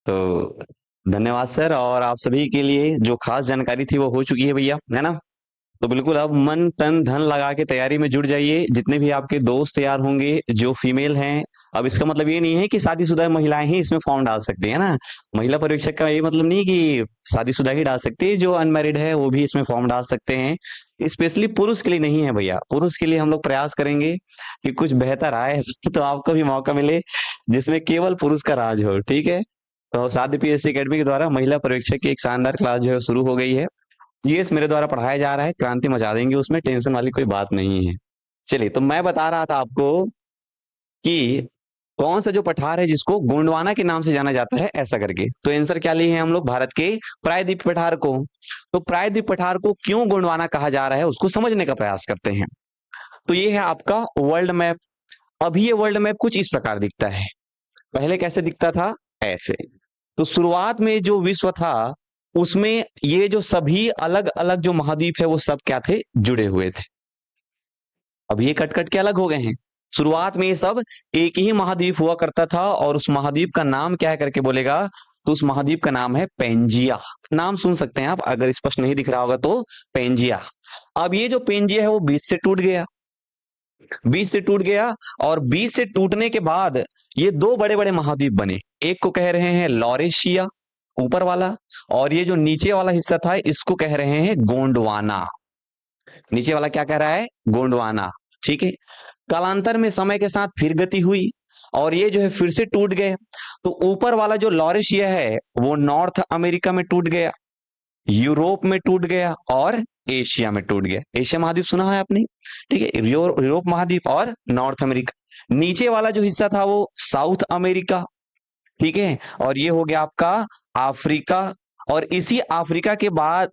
तो धन्यवाद सर। और आप सभी के लिए जो खास जानकारी थी वो हो चुकी है भैया, है ना। तो बिल्कुल अब मन तन धन लगा के तैयारी में जुट जाइए। जितने भी आपके दोस्त तैयार होंगे जो फीमेल हैं, अब इसका मतलब ये नहीं है कि शादीशुदा महिलाएं ही इसमें फॉर्म डाल सकती है ना। महिला पर्यवेक्षक का ये मतलब नहीं कि शादीशुदा ही डाल सकती है, जो अनमैरिड है वो भी इसमें फॉर्म डाल सकते हैं। स्पेशली पुरुष के लिए नहीं है भैया। पुरुष के लिए हम लोग प्रयास करेंगे कि कुछ बेहतर आए तो आपको भी मौका मिले जिसमें केवल पुरुष का राज हो, ठीक है। तो साध्य पीएससी एकेडमी के द्वारा महिला पर्यवेक्षक की एक शानदार क्लास जो है शुरू हो गई है। जीएस मेरे द्वारा पढ़ाया जा रहा है, क्रांति मचा देंगे उसमें, टेंशन वाली कोई बात नहीं है। चलिए, तो मैं बता रहा था आपको कि कौन सा जो पठार है जिसको गोंडवाना के नाम से जाना जाता है, ऐसा करके। तो आंसर क्या लिए हैं हम लोग? भारत के प्रायद्वीप पठार को। तो प्रायद्वीप पठार को क्यों गोंडवाना कहा जा रहा है उसको समझने का प्रयास करते हैं। तो ये है आपका वर्ल्ड मैप। अभी ये वर्ल्ड मैप कुछ इस प्रकार दिखता है। पहले कैसे दिखता था? ऐसे। तो शुरुआत में जो विश्व था उसमें ये जो सभी अलग अलग जो महाद्वीप है वो सब क्या थे? जुड़े हुए थे। अब ये कट कट के अलग हो गए हैं। शुरुआत में ये सब एक ही महाद्वीप हुआ करता था, और उस महाद्वीप का नाम क्या है करके बोलेगा तो उस महाद्वीप का नाम है पेंजिया। नाम सुन सकते हैं आप, अगर स्पष्ट नहीं दिख रहा होगा तो पेंजिया। अब ये जो पेंजिया है वो बीच से टूट गया। बीच से टूट गया, और बीच से टूटने के बाद ये दो बड़े बड़े महाद्वीप बने। एक को कह रहे हैं लॉरेशिया, ऊपर वाला, और ये जो नीचे वाला हिस्सा था इसको कह रहे हैं गोंडवाना। नीचे वाला क्या कह रहा है? गोंडवाना। ठीक है। कालांतर में समय के साथ फिर गति हुई और ये जो है फिर से टूट गए। तो ऊपर वाला जो लॉरेशिया है वो नॉर्थ अमेरिका में टूट गया, यूरोप में टूट गया और एशिया में टूट गया। एशिया महाद्वीप सुना है आपने? ठीक है, यूरोप महाद्वीप और नॉर्थ अमेरिका। नीचे वाला जो हिस्सा था वो साउथ अमेरिका, ठीक है, और ये हो गया आपका अफ्रीका। और इसी अफ्रीका के बाद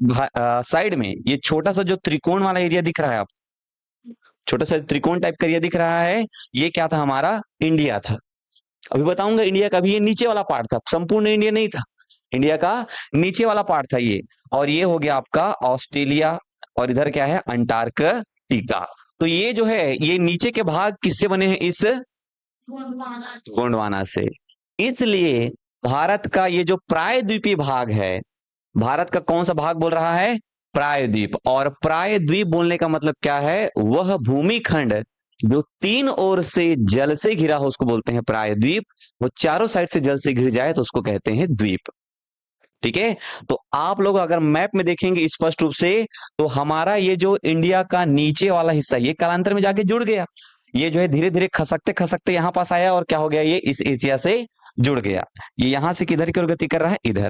साइड में ये छोटा सा जो त्रिकोण वाला एरिया दिख रहा है आपको, छोटा सा त्रिकोण टाइप का एरिया दिख रहा है, ये क्या था? हमारा इंडिया था। अभी बताऊंगा इंडिया का भी ये नीचे वाला पार्ट था, संपूर्ण इंडिया नहीं था। इंडिया का नीचे वाला पार्ट था ये। और ये हो गया आपका ऑस्ट्रेलिया, और इधर क्या है? अंटार्कटिका। तो ये जो है ये नीचे के भाग किससे बने हैं? इस गोंडवाना से। इसलिए भारत का ये जो प्रायद्वीपीय भाग है, भारत का कौन सा भाग बोल रहा है? प्रायद्वीप। और प्रायद्वीप बोलने का मतलब क्या है? वह भूमिखंड जो तीन ओर से जल से घिरा हो उसको बोलते हैं प्रायद्वीप। वो चारों साइड से जल से घिर जाए तो उसको कहते हैं द्वीप। ठीक है। तो आप लोग अगर मैप में देखेंगे स्पष्ट रूप से, तो हमारा ये जो इंडिया का नीचे वाला हिस्सा ये कालांतर में जाके जुड़ गया। ये जो है धीरे धीरे खसकते खसकते यहां पास आया, और क्या हो गया? ये इस एशिया से जुड़ गया। ये यहां से किधर की ओर गति कर रहा है? इधर।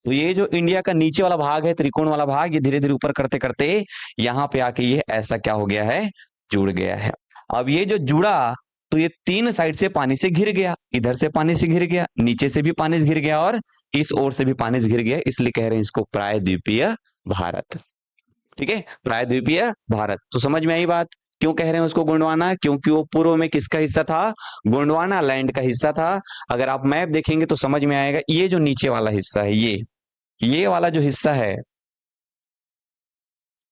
तो ये जो इंडिया का नीचे वाला भाग है, त्रिकोण वाला भाग, ये धीरे धीरे ऊपर करते करते यहाँ पे आके ये ऐसा क्या हो गया है? जुड़ गया है। अब ये जो जुड़ा तो ये तीन साइड से पानी से घिर गया। इधर से पानी से घिर गया, नीचे से भी पानी से घिर गया, और इस ओर से भी पानी से घिर गया। इसलिए कह रहे हैं इसको प्रायद्वीपीय भारत। ठीक है, प्रायद्वीपीय भारत। तो समझ में आई बात? क्यों कह रहे हैं उसको गोंडवाना? क्योंकि वो पूर्व में किसका हिस्सा था? गोंडवाना लैंड का हिस्सा था। अगर आप मैप देखेंगे तो समझ में आएगा। ये जो नीचे वाला हिस्सा है, ये वाला जो हिस्सा है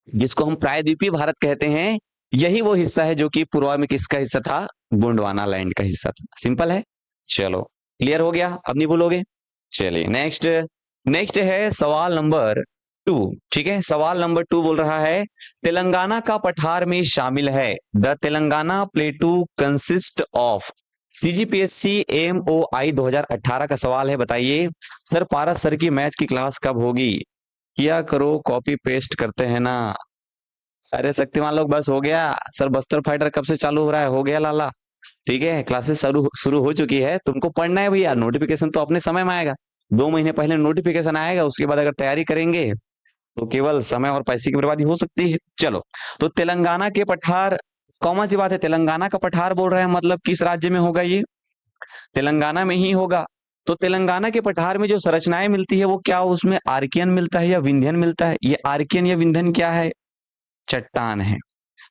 जिसको हम प्रायद्वीपीय भारत कहते हैं, यही वो हिस्सा है जो कि पूर्व में किसका हिस्सा था? गोंडवाना लैंड का हिस्सा था। सिंपल है। चलो, क्लियर हो गया? अब नहीं भूलोगे। चलिए नेक्स्ट। नेक्स्ट है सवाल नंबर 2। ठीक है, सवाल नंबर 2 बोल रहा है तेलंगाना का पठार में शामिल है। The Telangana प्लेटू consist of. CGPSC MOI 2018 का सवाल है। बताइए सर, पारस सर की मैथ की क्लास कब होगी? किया करो, कॉपी पेस्ट करते हैं ना। अरे शक्तिमान लोग, बस हो गया सर। बस्तर फाइटर कब से चालू हो रहा है? हो गया लाला। ठीक है, क्लासेस शुरू शुरू हो चुकी है। तुमको पढ़ना है भैया। नोटिफिकेशन तो अपने समय में आएगा। 2 महीने पहले नोटिफिकेशन आएगा, उसके बाद अगर तैयारी करेंगे तो केवल समय और पैसे की बर्बादी हो सकती है। चलो, तो तेलंगाना के पठार, कॉमन सी बात है, तेलंगाना का पठार बोल रहे हैं मतलब किस राज्य में होगा? ये तेलंगाना में ही होगा। तो तेलंगाना के पठार में जो संरचनाएं मिलती है वो क्या, उसमें आर्कियन मिलता है या विंध्यन मिलता है? ये आर्कियन या विंध्यन क्या है? चट्टान है।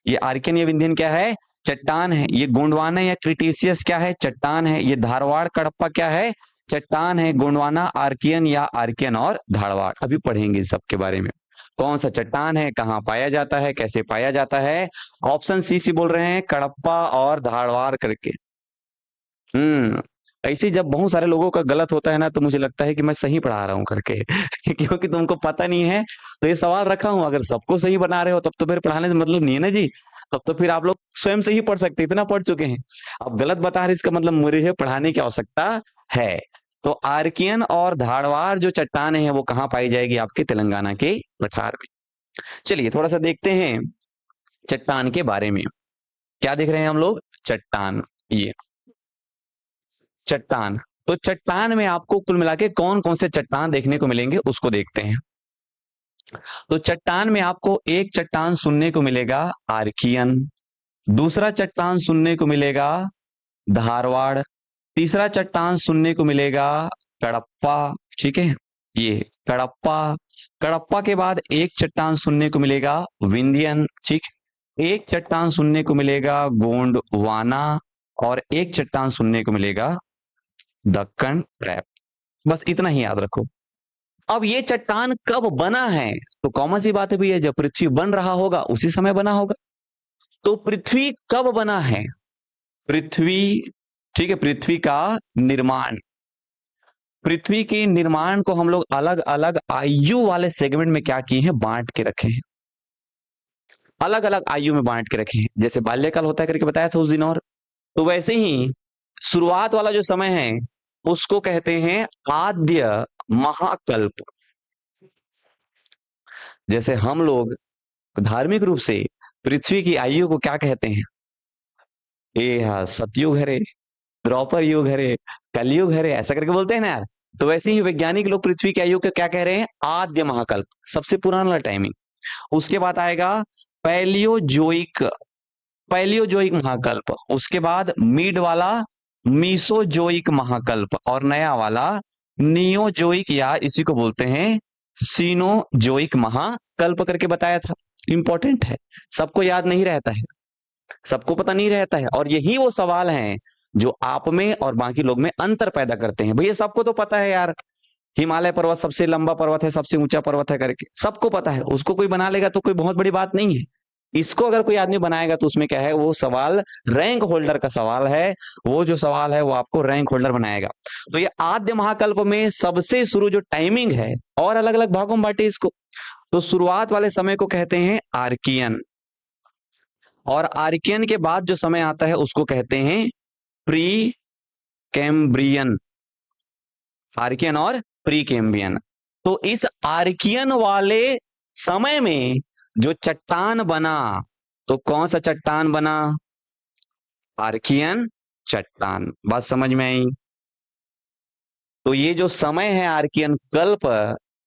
ये आर्कियन या विंध्यन क्या है? चट्टान है। ये गोंडवाना या क्रिटेशियस क्या है? चट्टान है। ये धारवाड़ कडप्पा क्या है? चट्टान है। गोंडवाना आर्कियन या आर्कियन और धारवाड़ अभी पढ़ेंगे सबके बारे में। कौन सा चट्टान है, कहाँ पाया जाता है, कैसे पाया जाता है? ऑप्शन सी सी बोल रहे हैं, कडप्पा और धारवाड़ करके। हम्म ऐसे जब बहुत सारे लोगों का गलत होता है ना, तो मुझे लगता है कि मैं सही पढ़ा रहा हूँ करके क्योंकि तुमको पता नहीं है, तो ये सवाल रखा हूँ। अगर सबको सही बना रहे हो तब तो फिर पढ़ाने से मतलब नहीं है ना जी। तब तो फिर आप लोग स्वयं से ही पढ़ सकते, इतना पढ़ चुके हैं। अब गलत बता रहे, इसका मतलब मुझे पढ़ाने की आवश्यकता है। तो आर्कियन और धारवाड़ जो चट्टान है वो कहाँ पाई जाएगी? आपके तेलंगाना के पठार में। चलिए थोड़ा सा देखते हैं चट्टान के बारे में। क्या देख रहे हैं हम लोग? चट्टान। ये चट्टान। तो चट्टान में आपको कुल मिला के कौन कौन से चट्टान देखने को मिलेंगे उसको देखते हैं। तो चट्टान में आपको एक चट्टान सुनने को मिलेगा आर्कियन, दूसरा चट्टान सुनने को मिलेगा धारवाड़, तीसरा चट्टान सुनने को मिलेगा कडप्पा। ठीक है, ये कडप्पा। कडप्पा के बाद एक चट्टान सुनने को मिलेगा विंध्यन। ठीक, एक चट्टान सुनने को मिलेगा गोंडवाना, और एक चट्टान सुनने को मिलेगा दक्कन ट्रैप। बस इतना ही याद रखो। अब ये चट्टान कब बना है? तो कॉमन सी बात है भैया, जब पृथ्वी बन रहा होगा उसी समय बना होगा। तो पृथ्वी कब बना है? पृथ्वी, ठीक है, पृथ्वी का निर्माण, पृथ्वी के निर्माण को हम लोग अलग अलग आयु वाले सेगमेंट में क्या किए हैं? बांट के रखे हैं। अलग अलग आयु में बांट के रखे हैं। जैसे बाल्यकाल होता है करके बताया था उस दिन, और तो वैसे ही शुरुआत वाला जो समय है उसको कहते हैं आद्य महाकल्प। जैसे हम लोग धार्मिक रूप से पृथ्वी की आयु को क्या कहते हैं? ये हाँ, सतयुग है रे, द्रौपर युग है रे, कलयुग है रे, ऐसा करके बोलते हैं ना यार। तो वैसे ही वैज्ञानिक लोग पृथ्वी की आयु को क्या कह रहे हैं? आद्य महाकल्प, सबसे पुराना टाइमिंग। उसके बाद आएगा पैलियोजोइक, पैलियोजोइक महाकल्प। उसके बाद मिड वाला मीसोजोइक महाकल्प, और नया वाला नियोजोइक, या इसी को बोलते हैं सीनोजोइक महाकल्प करके बताया था। इंपॉर्टेंट है, सबको याद नहीं रहता है, सबको पता नहीं रहता है, और यही वो सवाल हैं जो आप में और बाकी लोग में अंतर पैदा करते हैं। भैया सबको तो पता है यार, हिमालय पर्वत सबसे लंबा पर्वत है, सबसे ऊंचा पर्वत है करके, सबको पता है। उसको कोई बना लेगा तो कोई बहुत बड़ी बात नहीं है। इसको अगर कोई आदमी बनाएगा तो उसमें क्या है? वो सवाल रैंक होल्डर का सवाल है। वो जो सवाल है वो आपको रैंक होल्डर बनाएगा। तो ये आद्य महाकल्प में सबसे शुरू जो टाइमिंग है, और अलग अलग भागों में बांटे इसको, तो शुरुआत वाले समय को कहते हैं आर्कियन, और आर्कियन के बाद जो समय आता है उसको कहते हैं प्री कैम्ब्रियन। आर्कियन और प्री कैम्ब्रियन। तो इस आर्कियन वाले समय में जो चट्टान बना, तो कौन सा चट्टान बना? आर्कियन चट्टान। बात समझ में आई? तो ये जो समय है आर्कियन कल्प,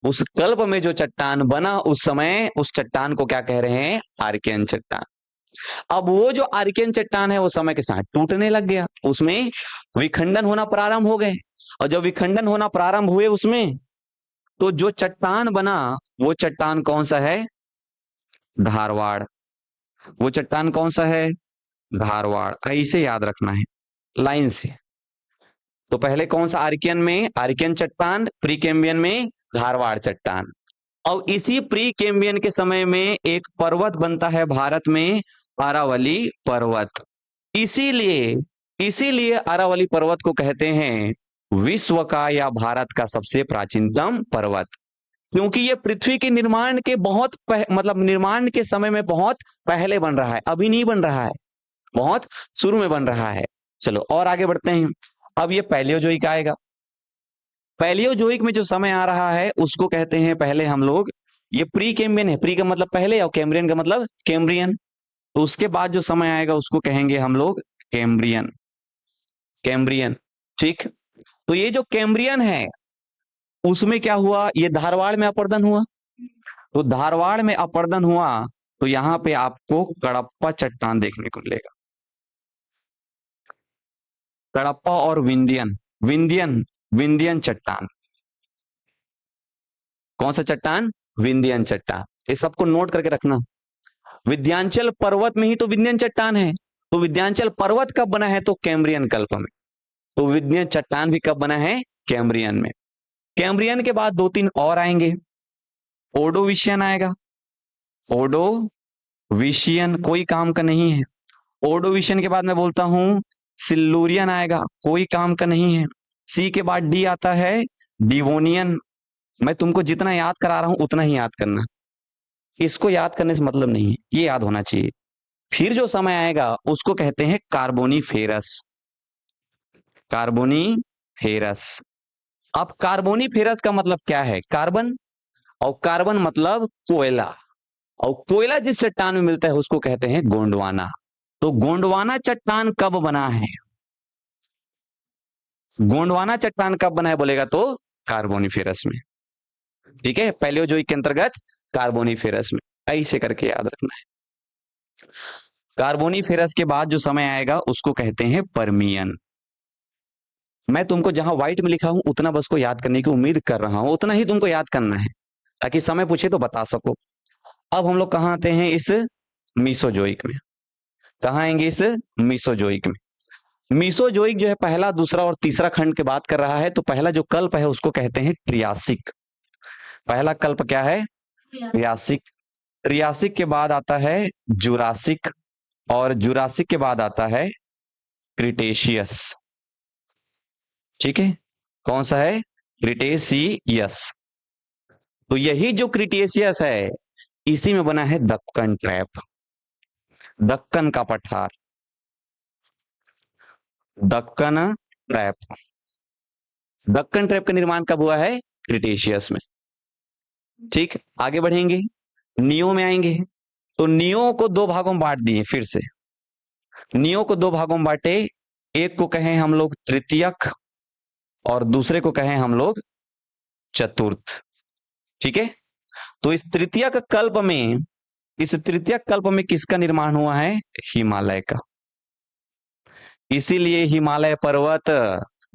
उस कल्प में जो चट्टान बना उस समय, उस चट्टान को क्या कह रहे हैं? आर्कियन चट्टान। अब वो जो आर्कियन चट्टान है वो समय के साथ टूटने लग गया, उसमें विखंडन होना प्रारंभ हो गए, और जब विखंडन होना प्रारंभ हुए उसमें, तो जो चट्टान बना वो चट्टान कौन सा है? धारवाड़। वो चट्टान कौन सा है? धारवाड़। ऐसे याद रखना है लाइन से। तो पहले कौन सा? आर्कियन में आर्कियन चट्टान, प्री कैम्बियन में धारवाड़ चट्टान। और इसी प्री कैम्बियन के समय में एक पर्वत बनता है भारत में, अरावली पर्वत। इसीलिए इसीलिए अरावली पर्वत को कहते हैं विश्व का या भारत का सबसे प्राचीनतम पर्वत, क्योंकि ये पृथ्वी के निर्माण के बहुत मतलब निर्माण के समय में बहुत पहले बन रहा है, अभी नहीं बन रहा है, बहुत शुरू में बन रहा है। चलो और आगे बढ़ते हैं। अब ये पैलियोजोइक आएगा। पैलियोजोइक में जो समय आ रहा है उसको कहते हैं पहले हम लोग, ये प्री कैम्ब्रियन है, प्री का मतलब पहले और कैम्ब्रियन का मतलब कैम्ब्रियन। तो उसके बाद जो समय आएगा उसको कहेंगे हम लोग कैम्ब्रियन। कैम्ब्रियन, ठीक। तो ये जो कैम्ब्रियन है उसमें क्या हुआ? ये धारवाड़ में अपर्दन हुआ। तो धारवाड़ में अपर्दन हुआ तो यहां पे आपको कडप्पा चट्टान देखने को मिलेगा। कडप्पा और विंध्यन, विंध्यन, विंध्यन चट्टान। कौन सा चट्टान? विंध्यन चट्टान। ये सबको नोट करके रखना। विंध्याचल पर्वत में ही तो विंध्यन चट्टान है। तो विंध्याचल पर्वत कब बना है? तो कैम्ब्रियन कल्प में। तो विंध्यन चट्टान भी कब बना है? कैम्ब्रियन में। कैम्ब्रियन के बाद दो तीन और आएंगे। ओडोविशियन आएगा। ओडोविशियन कोई काम का नहीं है। ओडोविशियन के बाद मैं बोलता हूं सिल्लूरियन आएगा, कोई काम का नहीं है। सी के बाद डी आता है डिवोनियन। मैं तुमको जितना याद करा रहा हूं उतना ही याद करना, इसको याद करने से मतलब नहीं है, ये याद होना चाहिए। फिर जो समय आएगा उसको कहते हैं कार्बोनीफेरस। कार्बोनीफेरस। अब कार्बोनीफेरस का मतलब क्या है? कार्बन, और कार्बन मतलब कोयला, और कोयला जिस चट्टान में मिलता है उसको कहते हैं गोंडवाना। तो गोंडवाना चट्टान कब बना है? गोंडवाना चट्टान कब बना है बोलेगा तो कार्बोनीफेरस में। ठीक है, पैलियोजोइक के अंतर्गत कार्बोनीफेरस में, ऐसे करके याद रखना है। कार्बोनीफेरस के बाद जो समय आएगा उसको कहते हैं पर्मियन। मैं तुमको जहां व्हाइट में लिखा हूं उतना बस को याद करने की उम्मीद कर रहा हूं, उतना ही तुमको याद करना है ताकि समय पूछे तो बता सको। अब हम लोग कहां आते हैं? इस मीसोजोइक में। कहां आएंगे? इस मीसोजोइक में। मीसोजोइक जो है पहला, दूसरा और तीसरा खंड की बात कर रहा है। तो पहला जो कल्प है उसको कहते हैं ट्रियासिक। पहला कल्प क्या है? ट्रियासिक। ट्रियासिक के बाद आता है जुरासिक, और जुरासिक के बाद आता है क्रिटेशियस। ठीक है, कौन सा है? क्रिटेशियस। तो यही जो क्रिटेशियस है इसी में बना है दक्कन ट्रैप, दक्कन का पठार, दक्कन ट्रैप। दक्कन ट्रैप का निर्माण कब हुआ है? क्रिटेशियस में। ठीक, आगे बढ़ेंगे, नियो में आएंगे। तो नियो को दो भागों में बांट दिए। फिर से नियो को दो भागों में बांटे, एक को कहें हम लोग तृतीयक और दूसरे को कहें हम लोग चतुर्थ। ठीक है, तो इस तृतीयक कल्प में, इस तृतीयक कल्प में किसका निर्माण हुआ है? हिमालय का। इसीलिए हिमालय पर्वत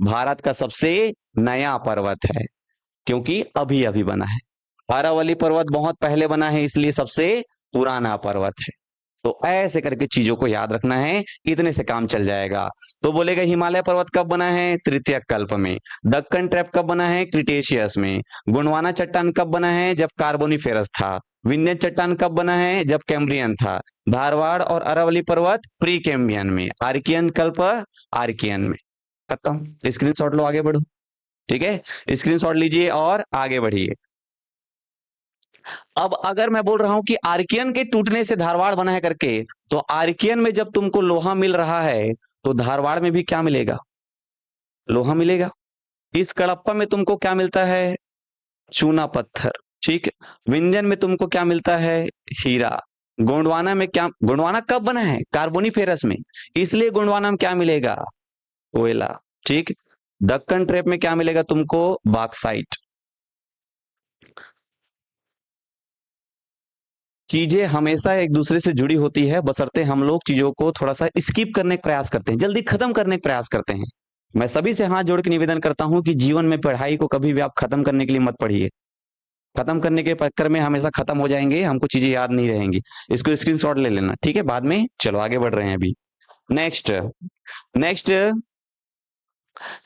भारत का सबसे नया पर्वत है, क्योंकि अभी अभी बना है। अरावली पर्वत बहुत पहले बना है, इसलिए सबसे पुराना पर्वत है। तो ऐसे करके चीजों को याद रखना है, इतने से काम चल जाएगा। तो बोलेगा हिमालय पर्वत कब बना है? तृतीयक कल्प में। दक्कन ट्रैप कब बना है? क्रिटेशियस में। गोंडवाना चट्टान कब बना है? जब कार्बोनीफेरस था। विंध्य चट्टान कब बना है? जब कैम्ब्रियन था। धारवाड़ और अरावली पर्वत प्री कैम्ब्रियन में। आर्कियन कल्प आर्कियन में। खत्म। स्क्रीनशॉट लो, आगे बढ़ो। ठीक है, स्क्रीनशॉट लीजिए और आगे बढ़िए। अब अगर मैं बोल रहा हूं कि आर्कियन के टूटने से धारवाड़ बना है करके, तो आर्कियन में जब तुमको लोहा मिल रहा है तो धारवाड़ में भी क्या मिलेगा? लोहा मिलेगा। इस कड़प्पा में तुमको क्या मिलता है? चूना पत्थर। ठीक, विंध्यन में तुमको क्या मिलता है? हीरा। गोंडवाना में क्या? गोंडवाना कब बना है? कार्बोनीफेरस में, इसलिए गोंडवाना में क्या मिलेगा? कोयला। ठीक, दक्कन ट्रैप में क्या मिलेगा तुमको? बॉक्साइट। चीजें हमेशा एक दूसरे से जुड़ी होती है, बशर्ते हम लोग चीजों को थोड़ा सा स्किप करने का प्रयास करते हैं, जल्दी खत्म करने का प्रयास करते हैं। मैं सभी से हाथ जोड़ के निवेदन करता हूं कि जीवन में पढ़ाई को कभी भी आप खत्म करने के लिए मत पढ़िए। खत्म करने के चक्कर में हमेशा खत्म हो जाएंगे, हमको चीजें याद नहीं रहेंगी। इसको स्क्रीनशॉट ले लेना, ठीक है, बाद में। चलो आगे बढ़ रहे हैं अभी। नेक्स्ट, नेक्स्ट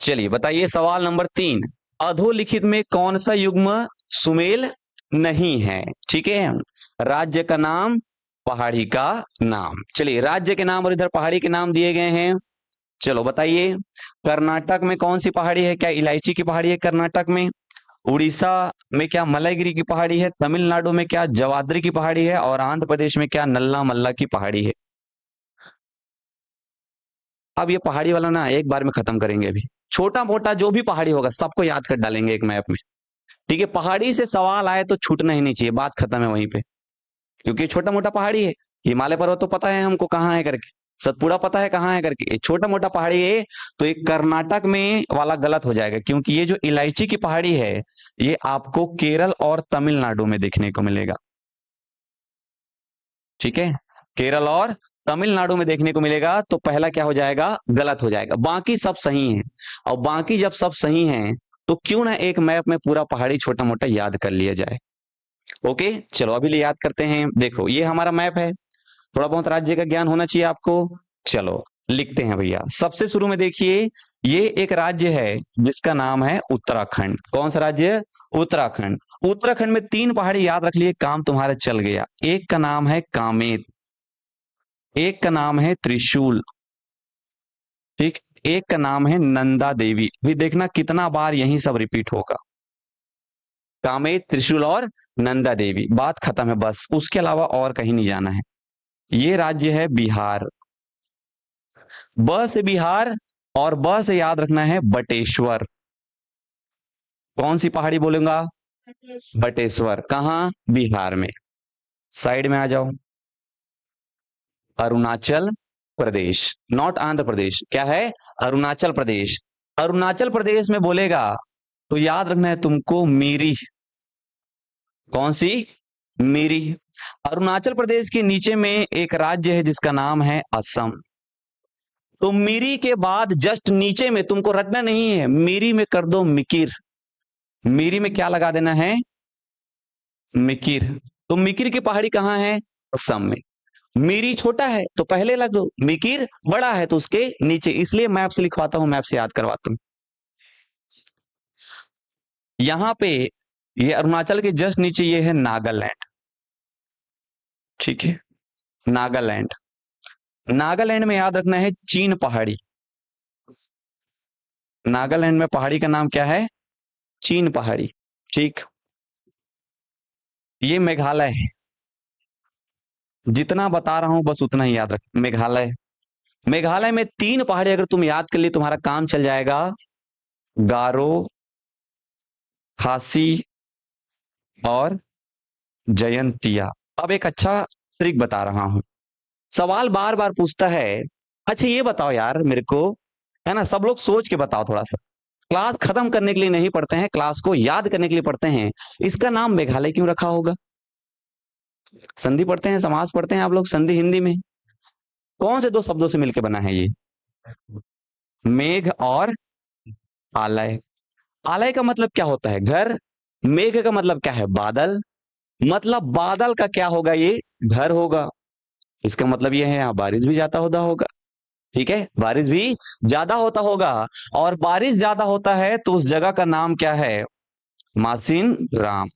चलिए बताइए, सवाल नंबर 3। अधोलिखित में कौन सा युग्म सुमेल नहीं है? ठीक है, राज्य का नाम, पहाड़ी का नाम। चलिए, राज्य के नाम और इधर पहाड़ी के नाम दिए गए हैं। चलो बताइए, कर्नाटक में कौन सी पहाड़ी है? क्या इलायची की पहाड़ी है कर्नाटक में? उड़ीसा में क्या मलयगिरी की पहाड़ी है? तमिलनाडु में क्या जवाद्री की पहाड़ी है? और आंध्र प्रदेश में क्या नल्ला मल्ला की पहाड़ी है? अब ये पहाड़ी वाला ना एक बार में खत्म करेंगे। अभी छोटा मोटा जो भी पहाड़ी होगा सबको याद कर डालेंगे एक मैप में। ठीक है, पहाड़ी से सवाल आए तो छूटना ही नहीं चाहिए, बात खत्म है वहीं पे, क्योंकि छोटा मोटा पहाड़ी है। हिमालय पर्वत तो पता है हमको कहाँ है करके, सतपुड़ा पता है कहाँ है करके, छोटा मोटा पहाड़ी है। तो एक कर्नाटक में वाला गलत हो जाएगा, क्योंकि ये जो इलायची की पहाड़ी है ये आपको केरल और तमिलनाडु में देखने को मिलेगा। ठीक है, केरल और तमिलनाडु में देखने को मिलेगा। तो पहला क्या हो जाएगा? गलत हो जाएगा। बाकी सब सही है, और बाकी जब सब सही है तो क्यों ना एक मैप में पूरा पहाड़ी छोटा मोटा याद कर लिया जाए। ओके, चलो अभी याद करते हैं। देखो ये हमारा मैप है, थोड़ा बहुत राज्य का ज्ञान होना चाहिए आपको। चलो लिखते हैं भैया। सबसे शुरू में देखिए, ये एक राज्य है जिसका नाम है उत्तराखंड। कौन सा राज्य? उत्तराखंड। उत्तराखंड में 3 पहाड़ी याद रख लिए, काम तुम्हारा चल गया। एक का नाम है कामेत, एक का नाम है त्रिशूल, ठीक, एक का नाम है नंदा देवी। भी देखना कितना बार यही सब रिपीट होगा, कामेत, त्रिशूल और नंदा देवी। बात खत्म है, बस उसके अलावा और कहीं नहीं जाना है। ये राज्य है बिहार। ब से बिहार और ब से याद रखना है बटेश्वर। कौन सी पहाड़ी बोलूंगा? बटेश्वर। कहाँ? बिहार में। साइड में आ जाओ। अरुणाचल प्रदेश, नॉट आंध्र प्रदेश। क्या है? अरुणाचल प्रदेश। अरुणाचल प्रदेश में बोलेगा तो याद रखना है तुमको मिरी। कौन सी? मिरी। अरुणाचल प्रदेश के नीचे में एक राज्य है जिसका नाम है असम। तो मिरी के बाद जस्ट नीचे में तुमको रटना नहीं है, मिरी में कर दो मिकिर। मिरी में क्या लगा देना है? मिकिर। तो मिकिर की पहाड़ी कहां है? असम में। मिरी छोटा है तो पहले लग दो, मिकिर बड़ा है तो उसके नीचे, इसलिए मैप से लिखवाता हूं, मैप से याद करवाता हूं। यहां पे ये अरुणाचल के जस्ट नीचे ये है नागालैंड। ठीक है, नागालैंड। नागालैंड में याद रखना है चीन पहाड़ी। नागालैंड में पहाड़ी का नाम क्या है? चीन पहाड़ी। ठीक, ये मेघालय है। जितना बता रहा हूं बस उतना ही याद रख। मेघालय। मेघालय में तीन पहाड़ी अगर तुम याद कर लिए तुम्हारा काम चल जाएगा। गारो, खासी और जयंतिया। अब एक अच्छा ट्रिक बता रहा हूं। सवाल बार बार पूछता है, अच्छा ये बताओ यार मेरे को, है ना, सब लोग सोच के बताओ थोड़ा सा। क्लास खत्म करने के लिए नहीं पढ़ते हैं, क्लास को याद करने के लिए पढ़ते हैं। इसका नाम मेघालय क्यों रखा होगा? संधि पढ़ते हैं, समास पढ़ते हैं आप लोग, संधि हिंदी में। कौन से दो शब्दों से मिलकर बना है ये? मेघ और आलय। आलय का मतलब क्या होता है? घर। मेघ का मतलब क्या है? बादल। मतलब बादल का क्या होगा? ये घर होगा। इसका मतलब ये है यहाँ बारिश भी ज्यादा होता होगा। ठीक है, बारिश भी ज्यादा होता होगा। और बारिश ज्यादा होता है तो उस जगह का नाम क्या है? मासिन राम।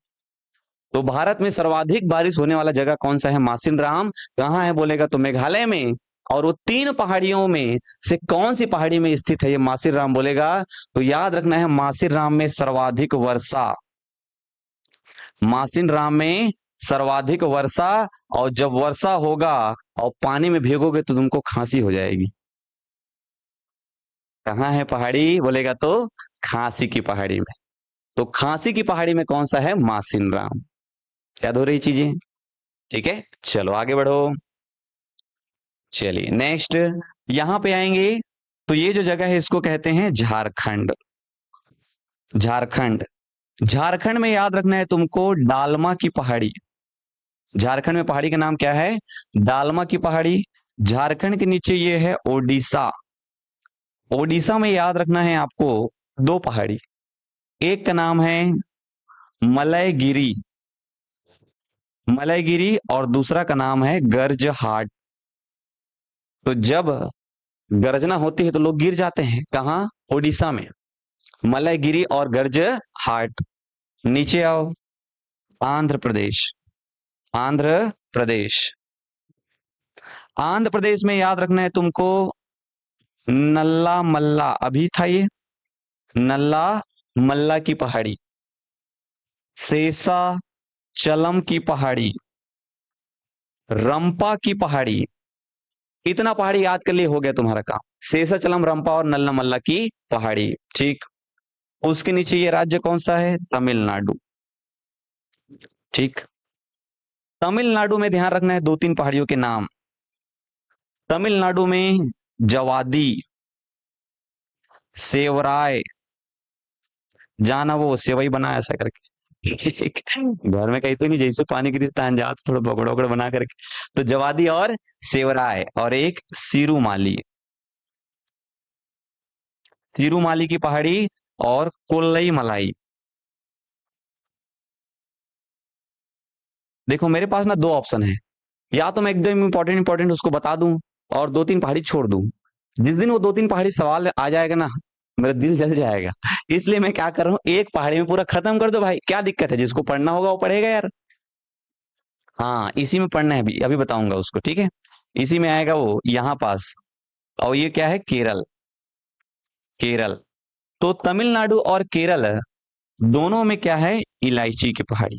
तो भारत में सर्वाधिक बारिश होने वाला जगह कौन सा है? मासिन राम। कहाँ है बोलेगा तो मेघालय में। और वो तीन पहाड़ियों में से कौन सी पहाड़ी में स्थित है ये मासिन राम बोलेगा? तो याद रखना है मासिन राम में सर्वाधिक वर्षा। मासिन राम में सर्वाधिक वर्षा। और जब वर्षा होगा और पानी में भीगोगे तो तुमको खांसी हो जाएगी। कहाँ है पहाड़ी बोलेगा तो खांसी की पहाड़ी में। तो खांसी की पहाड़ी में कौन सा है? मासिन राम। याद हो रही चीजें? ठीक है, चलो आगे बढ़ो। चलिए नेक्स्ट, यहां पे आएंगे तो ये जो जगह है इसको कहते हैं झारखंड। झारखंड। झारखंड में याद रखना है तुमको डालमा की पहाड़ी। झारखंड में पहाड़ी का नाम क्या है? डालमा की पहाड़ी। झारखंड के नीचे ये है ओडिशा। ओडिशा में याद रखना है आपको दो पहाड़ी। एक का नाम है मलयगिरी। मलयगिरी और दूसरा का नाम है गर्जहाट। तो जब गर्जना होती है तो लोग गिर जाते हैं। कहाँ? ओडिशा में। मलयगिरी और गर्जहाट। नीचे आओ। आंध्र प्रदेश। आंध्र प्रदेश। आंध्र प्रदेश में याद रखना है तुमको नल्ला मल्ला। अभी था ये नल्ला मल्ला की पहाड़ी। शेषा चलम की पहाड़ी। रंपा की पहाड़ी। इतना पहाड़ी याद कर लिए हो गया तुम्हारा काम। शेषाचलम, रंपा और नल्ला मल्ला की पहाड़ी। ठीक, उसके नीचे ये राज्य कौन सा है? तमिलनाडु। ठीक, तमिलनाडु में ध्यान रखना है दो तीन पहाड़ियों के नाम। तमिलनाडु में जवादी, सेवराय, जाना वो सेवई बना ऐसा करके घर में कहीं तो नहीं, जैसे पानी गिरी जात थोड़ा पकड़ वकड़ बना करके। तो जवादी और सेवराय और एक सिरुमाली। सिरुमाली की पहाड़ी और कोल्लई मलाई। देखो मेरे पास ना दो ऑप्शन है, या तो मैं एकदम इंपॉर्टेंट इंपॉर्टेंट उसको बता दूं और दो तीन पहाड़ी छोड़ दूं। जिस दिन वो दो तीन पहाड़ी सवाल आ जाएगा ना, मेरा दिल जल जाएगा। इसलिए मैं क्या कर रहा हूँ, एक पहाड़ी में पूरा खत्म कर दो भाई, क्या दिक्कत है? जिसको पढ़ना होगा वो पढ़ेगा यार। हाँ इसी में पढ़ना है, अभी अभी बताऊंगा उसको। ठीक है, इसी में आएगा वो यहाँ पास। और ये क्या है? केरल। केरल। तो तमिलनाडु और केरल दोनों में क्या है? इलायची की पहाड़ी।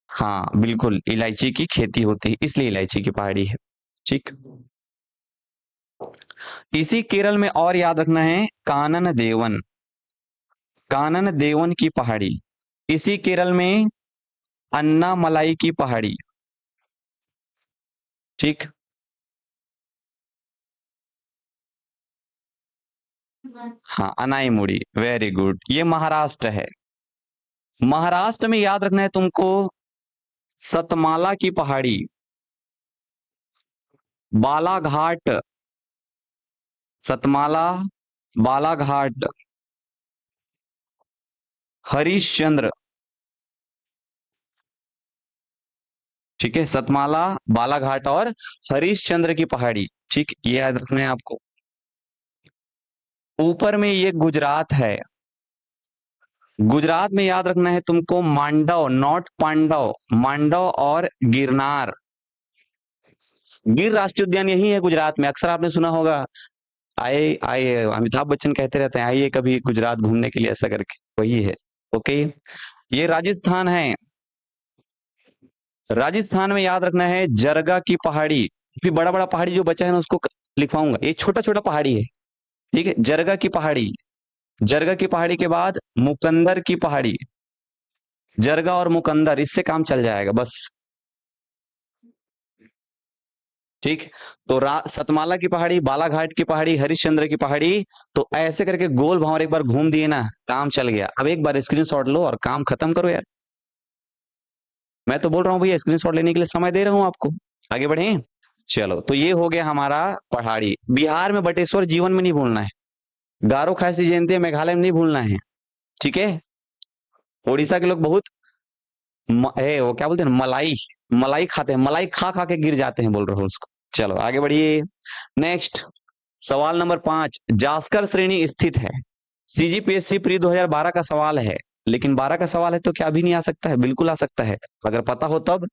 हाँ बिल्कुल, इलायची की खेती होती है इसलिए इलायची की पहाड़ी है। ठीक। इसी केरल में और याद रखना है कानन देवन, कानन देवन की पहाड़ी। इसी केरल में अन्ना मलाई की पहाड़ी। ठीक। हाँ अनाईमुड़ी, वेरी गुड, ये महाराष्ट्र है। महाराष्ट्र में याद रखना है तुमको सतमाला की पहाड़ी, बालाघाट, सतमाला, बालाघाट, हरिश्चंद्र। ठीक है, सतमाला, बालाघाट और हरिश्चंद्र की पहाड़ी। ठीक, ये याद रखना है आपको। ऊपर में ये गुजरात है। गुजरात में याद रखना है तुमको मांडव, नॉट पांडव, मांडव और गिरनार। गिर राष्ट्रीय उद्यान यही है गुजरात में, अक्सर आपने सुना होगा। आए आए अमिताभ बच्चन कहते रहते हैं आइए कभी गुजरात घूमने के लिए, ऐसा करके, वही है। ओके। ये राजस्थान है। राजस्थान में याद रखना है जरगा की पहाड़ी। फिर बड़ा बड़ा पहाड़ी जो बचा है ना उसको लिखवाऊंगा, ये छोटा छोटा पहाड़ी है। ठीक है, जरगा की पहाड़ी। जरगा की पहाड़ी के बाद मुकंदर की पहाड़ी। जरगा और मुकंदर, इससे काम चल जाएगा बस। ठीक। तो सतमाला की पहाड़ी, बालाघाट की पहाड़ी, हरिश्चंद्र की पहाड़ी। तो ऐसे करके गोल भावर एक बार घूम दिए ना, काम चल गया। अब एक बार स्क्रीनशॉट लो और काम खत्म करो यार। मैं तो बोल रहा हूँ भैया, स्क्रीनशॉट लेने के लिए समय दे रहा हूँ आपको। आगे बढ़े। चलो, तो ये हो गया हमारा पहाड़ी। बिहार में बटेश्वर जीवन में नहीं भूलना है। गारो खासी जयंती मेघालय में नहीं भूलना है। ठीक है। उड़ीसा के लोग बहुत वो क्या बोलते हैं, मलाई, मलाई खाते हैं, मलाई खा खा के गिर जाते हैं, बोल रहे हो उसको। चलो आगे बढ़िए। नेक्स्ट, सवाल नंबर 5, जास्कर श्रेणी स्थित है। सीजीपीएससी प्री 2012 का सवाल है, लेकिन 12 का सवाल है तो क्या अभी नहीं आ सकता है? बिल्कुल आ सकता है, अगर पता हो तब।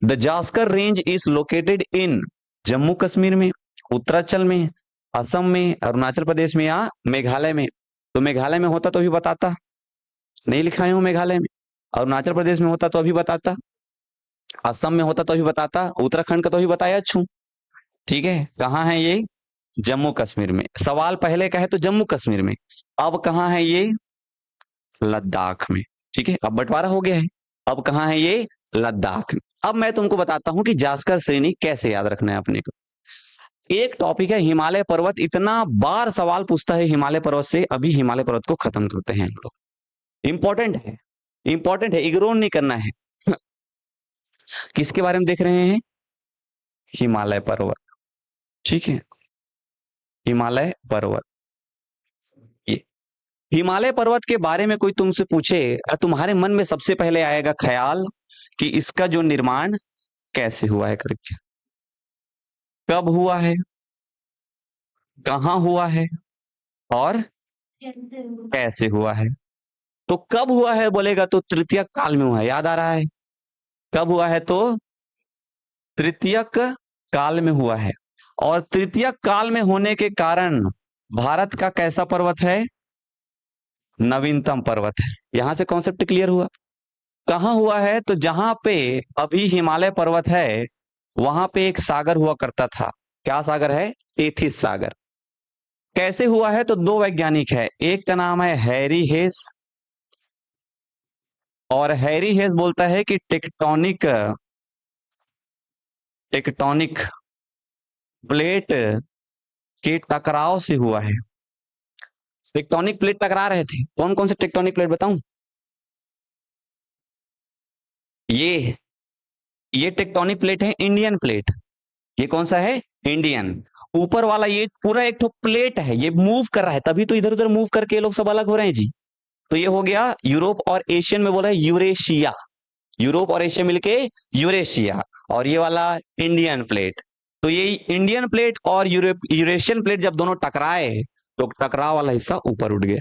The Zanskar range is located in Jammu Kashmir में, उत्तरांचल में, असम में, अरुणाचल प्रदेश में या मेघालय में। तो मेघालय में होता तो भी बताता, नहीं लिखाए हूं मेघालय में। अरुणाचल प्रदेश में होता तो अभी बताता, असम में होता तो अभी बताता, उत्तराखंड का तो अभी बताया छू। ठीक है, कहाँ है ये? जम्मू कश्मीर में। सवाल पहले का है तो जम्मू कश्मीर में, अब कहाँ है ये? लद्दाख में। ठीक है, अब बंटवारा हो गया है। अब कहाँ है ये? लद्दाख में। अब मैं तुमको बताता हूं कि जास्कर श्रेणी कैसे याद रखना है अपने को। एक टॉपिक है हिमालय पर्वत, इतना बार सवाल पूछता है हिमालय पर्वत से, अभी हिमालय पर्वत को खत्म करते हैं हम लोग। इंपॉर्टेंट है, इंपॉर्टेंट है, इग्नोर नहीं करना है। किसके बारे में देख रहे हैं? हिमालय पर्वत। ठीक है, हिमालय पर्वत। ये हिमालय पर्वत के बारे में कोई तुमसे पूछे और तुम्हारे मन में सबसे पहले आएगा ख्याल कि इसका जो निर्माण कैसे हुआ है करके, कब हुआ है, कहां हुआ है और कैसे हुआ है। तो कब हुआ है बोलेगा तो तृतीयक काल में हुआ है, याद आ रहा है? कब हुआ है? तो तृतीयक काल में हुआ है। और तृतीयक काल में होने के कारण भारत का कैसा पर्वत है? नवीनतम पर्वत है। यहां से कॉन्सेप्ट क्लियर हुआ। कहां हुआ है? तो जहां पे अभी हिमालय पर्वत है वहां पे एक सागर हुआ करता था। क्या सागर है? टेथिस सागर। कैसे हुआ है? तो दो वैज्ञानिक है, एक का नाम है हैरी हेस, और हैरी हेस बोलता है कि टेक्टोनिक टेक्टोनिक प्लेट के टकराव से हुआ है। टेक्टोनिक प्लेट टकरा रहे थे, कौन कौन से टेक्टोनिक प्लेट बताऊं? ये ये टेक्टोनिक प्लेट है इंडियन प्लेट। ये कौन सा है? इंडियन। ऊपर वाला ये पूरा एक ठो प्लेट है, ये मूव कर रहा है, तभी तो इधर उधर मूव करके ये लोग सब अलग हो रहे हैं जी। तो ये हो गया यूरोप और एशियन में, बोला है यूरेशिया। यूरोप और एशिया मिलके यूरेशिया। और ये वाला इंडियन प्लेट। तो ये इंडियन प्लेट और यूरेशियन प्लेट जब दोनों टकराए तो टकराव वाला हिस्सा ऊपर उठ गया।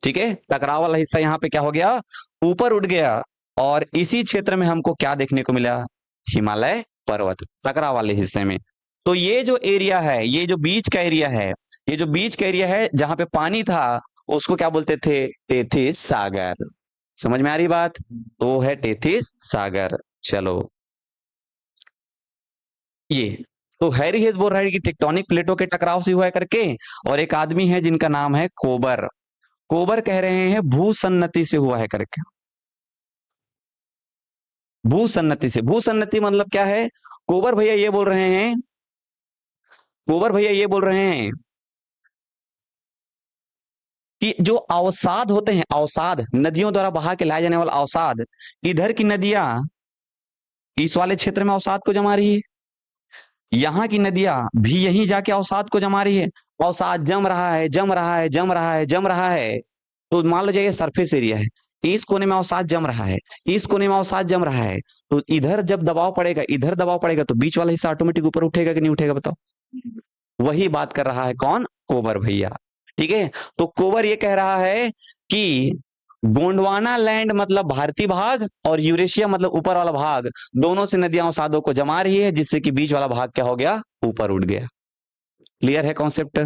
ठीक है, टकराव वाला हिस्सा यहाँ पे क्या हो गया? ऊपर उठ गया। और इसी क्षेत्र में हमको क्या देखने को मिला? हिमालय पर्वत, टकराव वाले हिस्से में। तो ये जो एरिया है, ये जो बीच का एरिया है, ये जो बीच का एरिया है जहां पे पानी था, उसको क्या बोलते थे? टेथिस सागर। समझ में आ रही बात? तो है टेथिस सागर। चलो, ये तो हैरी हेज बोल रहा है कि टेक्टोनिक प्लेटों के टकराव से हुआ है करके, और एक आदमी है जिनका नाम है कोबर। कोबर कह रहे हैं भूसन्नति से हुआ है करके। भूसन्नति से, भूसन्नति मतलब क्या है? कोबर भैया ये बोल रहे हैं, कोबर भैया ये बोल रहे हैं कि जो अवसाद होते हैं, अवसाद नदियों द्वारा बहा के लाए जाने वाला अवसाद, इधर की नदियां इस वाले क्षेत्र में अवसाद को जमा रही है, यहाँ की नदियां भी यहीं जाके अवसाद को जमा रही है। अवसाद जम रहा है, जम रहा है, जम रहा है, जम रहा है। तो मान लो ये सरफेस एरिया है, इस कोने में अवसाद जम रहा है, इस कोने में अवसाद जम रहा है। तो इधर जब दबाव पड़ेगा, इधर दबाव पड़ेगा, तो बीच वाला हिस्सा ऑटोमेटिक ऊपर उठेगा कि नहीं उठेगा? बताओ। वही बात कर रहा है कौन? कोबर भैया। ठीक है, तो कोबर ये कह रहा है कि गोंडवाना लैंड मतलब भारतीय भाग, और यूरेशिया मतलब ऊपर वाला भाग, दोनों से नदियां अवसादों को जमा रही है, जिससे कि बीच वाला भाग क्या हो गया? ऊपर उठ गया। क्लियर है कॉन्सेप्ट?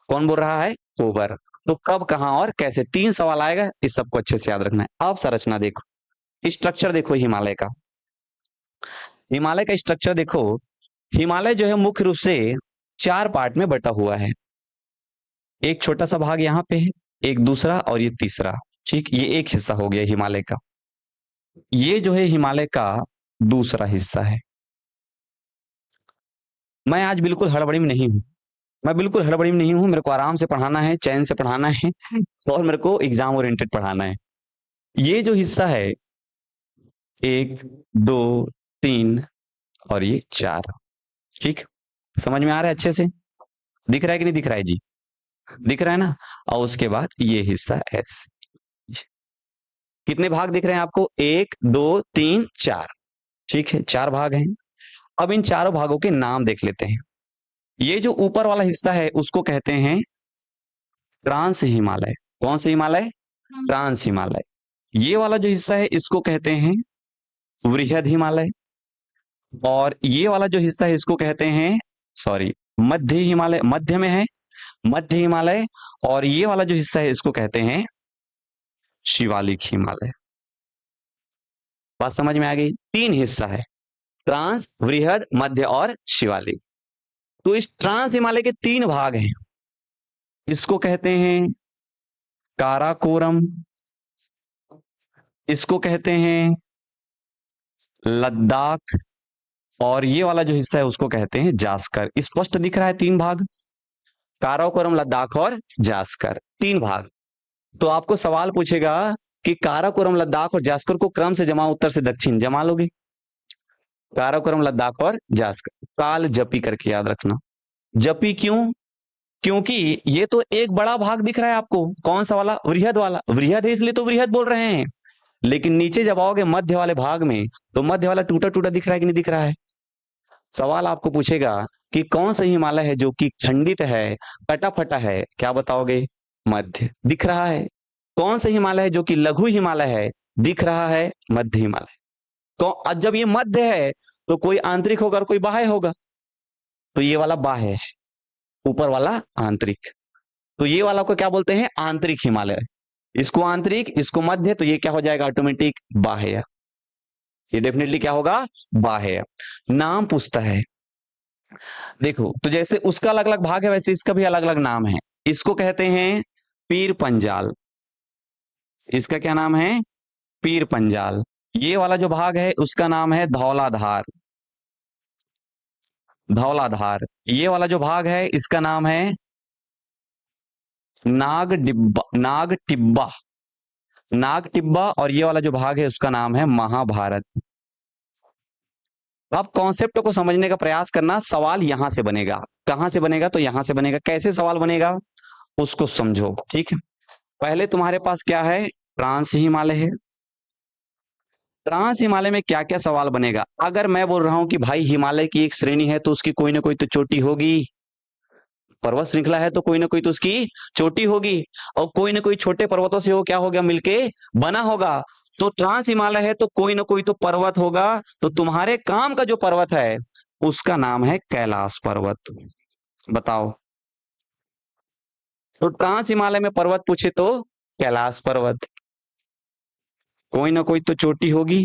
कौन बोल रहा है? कोबर। तो कब, कहां और कैसे, 3 सवाल आएगा, इस सबको अच्छे से याद रखना है। अब संरचना देखो, स्ट्रक्चर देखो हिमालय का। हिमालय का स्ट्रक्चर देखो। हिमालय जो है मुख्य रूप से 4 पार्ट में बटा हुआ है। एक छोटा सा भाग यहाँ पे है, एक दूसरा, और ये तीसरा। ठीक, ये एक हिस्सा हो गया हिमालय का। ये जो है हिमालय का दूसरा हिस्सा है। मैं आज बिल्कुल हड़बड़ी में नहीं हूं, मैं बिल्कुल हड़बड़ी में नहीं हूं। मेरे को आराम से पढ़ाना है, चैन से पढ़ाना है और मेरे को एग्जाम ओरिएंटेड पढ़ाना है। ये जो हिस्सा है, 1 2 3 और ये 4। ठीक, समझ में आ रहा है अच्छे से? दिख रहा है कि नहीं दिख रहा है जी? दिख रहा है ना? और उसके बाद ये हिस्सा एस। कितने भाग दिख रहे हैं आपको? 1 2 3 4। ठीक है, 4 भाग हैं। अब इन चारों भागों के नाम देख लेते हैं। ये जो ऊपर वाला हिस्सा है उसको कहते हैं ट्रांस हिमालय। कौन से हिमालय? ट्रांस हिमालय। ये वाला जो हिस्सा है इसको कहते हैं वृहद हिमालय, और ये वाला जो हिस्सा है इसको कहते हैं, सॉरी, मध्य हिमालय, मध्य में है मध्य हिमालय। और ये वाला जो हिस्सा है इसको कहते हैं शिवालिक हिमालय। बात समझ में आ गई? 3 हिस्सा है, ट्रांस, वृहद, मध्य और शिवालिक। तो इस ट्रांस हिमालय के 3 भाग हैं। इसको कहते हैं काराकोरम, इसको कहते हैं लद्दाख, और ये वाला जो हिस्सा है उसको कहते हैं जास्कर। स्पष्ट दिख रहा है 3 भाग, काराकोरम, लद्दाख और जास्कर, 3 भाग। तो आपको सवाल पूछेगा कि काराकोरम, लद्दाख और जास्कर को क्रम से जमा, उत्तर से दक्षिण जमा लोगे। काराकोरम, लद्दाख और जास्कर काल जपी करके याद रखना। जपी क्यों? क्योंकि ये तो एक बड़ा भाग दिख रहा है आपको। कौन सा वाला? वृहद वाला। वृहद है इसलिए तो वृहद बोल रहे हैं। लेकिन नीचे जब आओगे मध्य वाले भाग में, तो मध्य वाला टूटा टूटा दिख रहा है कि नहीं दिख रहा है? सवाल आपको पूछेगा कि कौन सा हिमालय है जो कि खंडित है, कटा फटा है, क्या बताओगे? मध्य। दिख रहा है। कौन सा हिमालय है जो कि लघु हिमालय है? दिख रहा है, मध्य हिमालय। तो जब ये मध्य है तो कोई आंतरिक होगा और कोई बाह्य होगा। तो ये वाला बाह्य है, ऊपर वाला आंतरिक। तो ये वाला को क्या बोलते हैं? आंतरिक हिमालय। इसको आंतरिक, इसको मध्य, तो ये क्या हो जाएगा? ऑटोमेटिक बाह्य। ये डेफिनेटली क्या होगा? बाह्य। नाम पूछता है, देखो, तो जैसे उसका अलग अलग भाग है वैसे इसका भी अलग अलग नाम है। इसको कहते हैं पीर पंजाल। इसका क्या नाम है? पीर पंजाल। ये वाला जो भाग है उसका नाम है धौलाधार। धौलाधार। ये वाला जो भाग है इसका नाम है नाग डिब्बा, नाग टिब्बा, नाग टिब्बा। और ये वाला जो भाग है उसका नाम है महाभारत। आप कॉन्सेप्ट को समझने का प्रयास करना। सवाल यहां से बनेगा। कहां से बनेगा? तो यहां से बनेगा। कैसे सवाल बनेगा उसको समझो। ठीक है, पहले तुम्हारे पास क्या है? ट्रांस हिमालय है। ट्रांस हिमालय में क्या क्या सवाल बनेगा? अगर मैं बोल रहा हूं कि भाई हिमालय की एक श्रेणी है तो उसकी कोई ना कोई तो चोटी होगी। पर्वत श्रृंखला है तो कोई ना कोई तो उसकी चोटी होगी, और कोई ना कोई छोटे पर्वतों से वो क्या हो गया? मिलके बना होगा। तो ट्रांस हिमालय है तो कोई ना कोई तो पर्वत होगा। तो तुम्हारे काम का जो पर्वत है उसका नाम है कैलाश पर्वत। बताओ, तो ट्रांस हिमालय में पर्वत पूछे तो कैलाश पर्वत। कोई ना कोई तो चोटी होगी,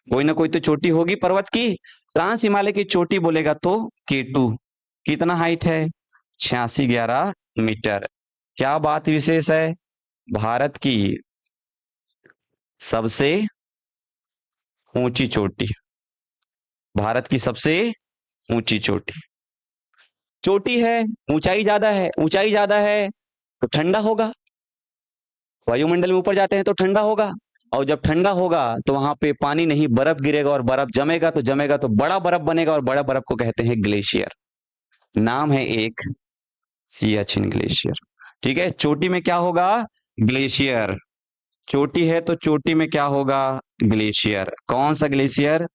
कोई ना कोई तो चोटी होगी पर्वत की। ट्रांस हिमालय की चोटी बोलेगा तो केटू। कितना हाइट है? 8611 मीटर। क्या बात विशेष है? भारत की सबसे ऊंची चोटी, भारत की सबसे ऊंची चोटी। चोटी है, ऊंचाई ज्यादा है, ऊंचाई ज्यादा है तो ठंडा होगा, वायुमंडल में ऊपर जाते हैं तो ठंडा होगा। और जब ठंडा होगा तो वहां पे पानी नहीं, बर्फ गिरेगा, और बर्फ जमेगा तो बड़ा बर्फ बनेगा, और बड़ा बर्फ को कहते हैं ग्लेशियर। नाम है एक सियाचिन ग्लेशियर। ठीक है, चोटी में क्या होगा? ग्लेशियर। चोटी है तो चोटी में क्या होगा? ग्लेशियर। कौन सा ग्लेशियर?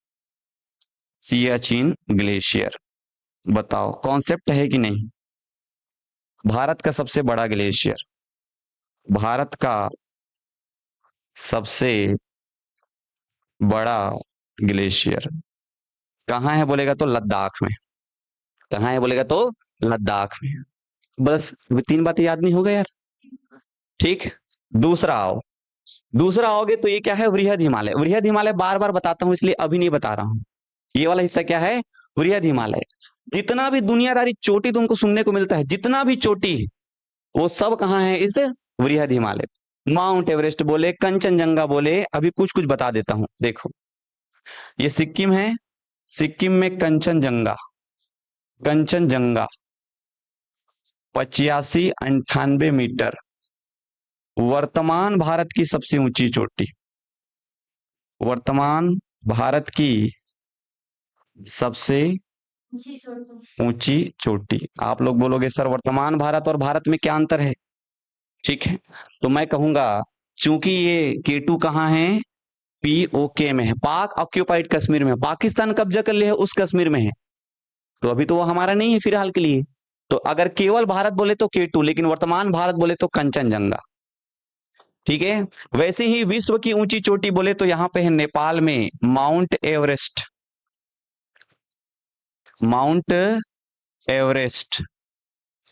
सियाचिन ग्लेशियर। बताओ कॉन्सेप्ट है कि नहीं? भारत का सबसे बड़ा ग्लेशियर, भारत का सबसे बड़ा ग्लेशियर कहाँ है बोलेगा तो लद्दाख में। कहाँ है बोलेगा तो लद्दाख में। बस 3 बातें याद नहीं होगा यार। ठीक, दूसरा आओ। दूसरा आओगे तो ये क्या है? वृहद हिमालय। वृहद हिमालय बार बार बताता हूं इसलिए अभी नहीं बता रहा हूं। ये वाला हिस्सा क्या है? वृहद हिमालय। जितना भी दुनियादारी चोटी तुमको सुनने को मिलता है, जितना भी चोटी, वो सब कहाँ है? इस वृहद हिमालय। माउंट एवरेस्ट बोले, कंचनजंगा बोले, अभी कुछ कुछ बता देता हूं। देखो, ये सिक्किम है, सिक्किम में कंचनजंगा, कंचनजंगा 8598 मीटर। वर्तमान भारत की सबसे ऊंची चोटी, वर्तमान भारत की सबसे ऊंची चोटी। आप लोग बोलोगे सर वर्तमान भारत और भारत में क्या अंतर है? ठीक है, तो मैं कहूंगा चूंकि ये केटू कहाँ है? पीओके में है, पाक ऑक्यूपाइड कश्मीर में, पाकिस्तान कब्जा कर लिया है उस कश्मीर में है, तो अभी तो वो हमारा नहीं है फिलहाल के लिए। तो अगर केवल भारत बोले तो केटू, लेकिन वर्तमान भारत बोले तो कंचनजंगा। ठीक है, वैसे ही विश्व की ऊंची चोटी बोले तो यहां पे है नेपाल में Mount Everest. Mount Everest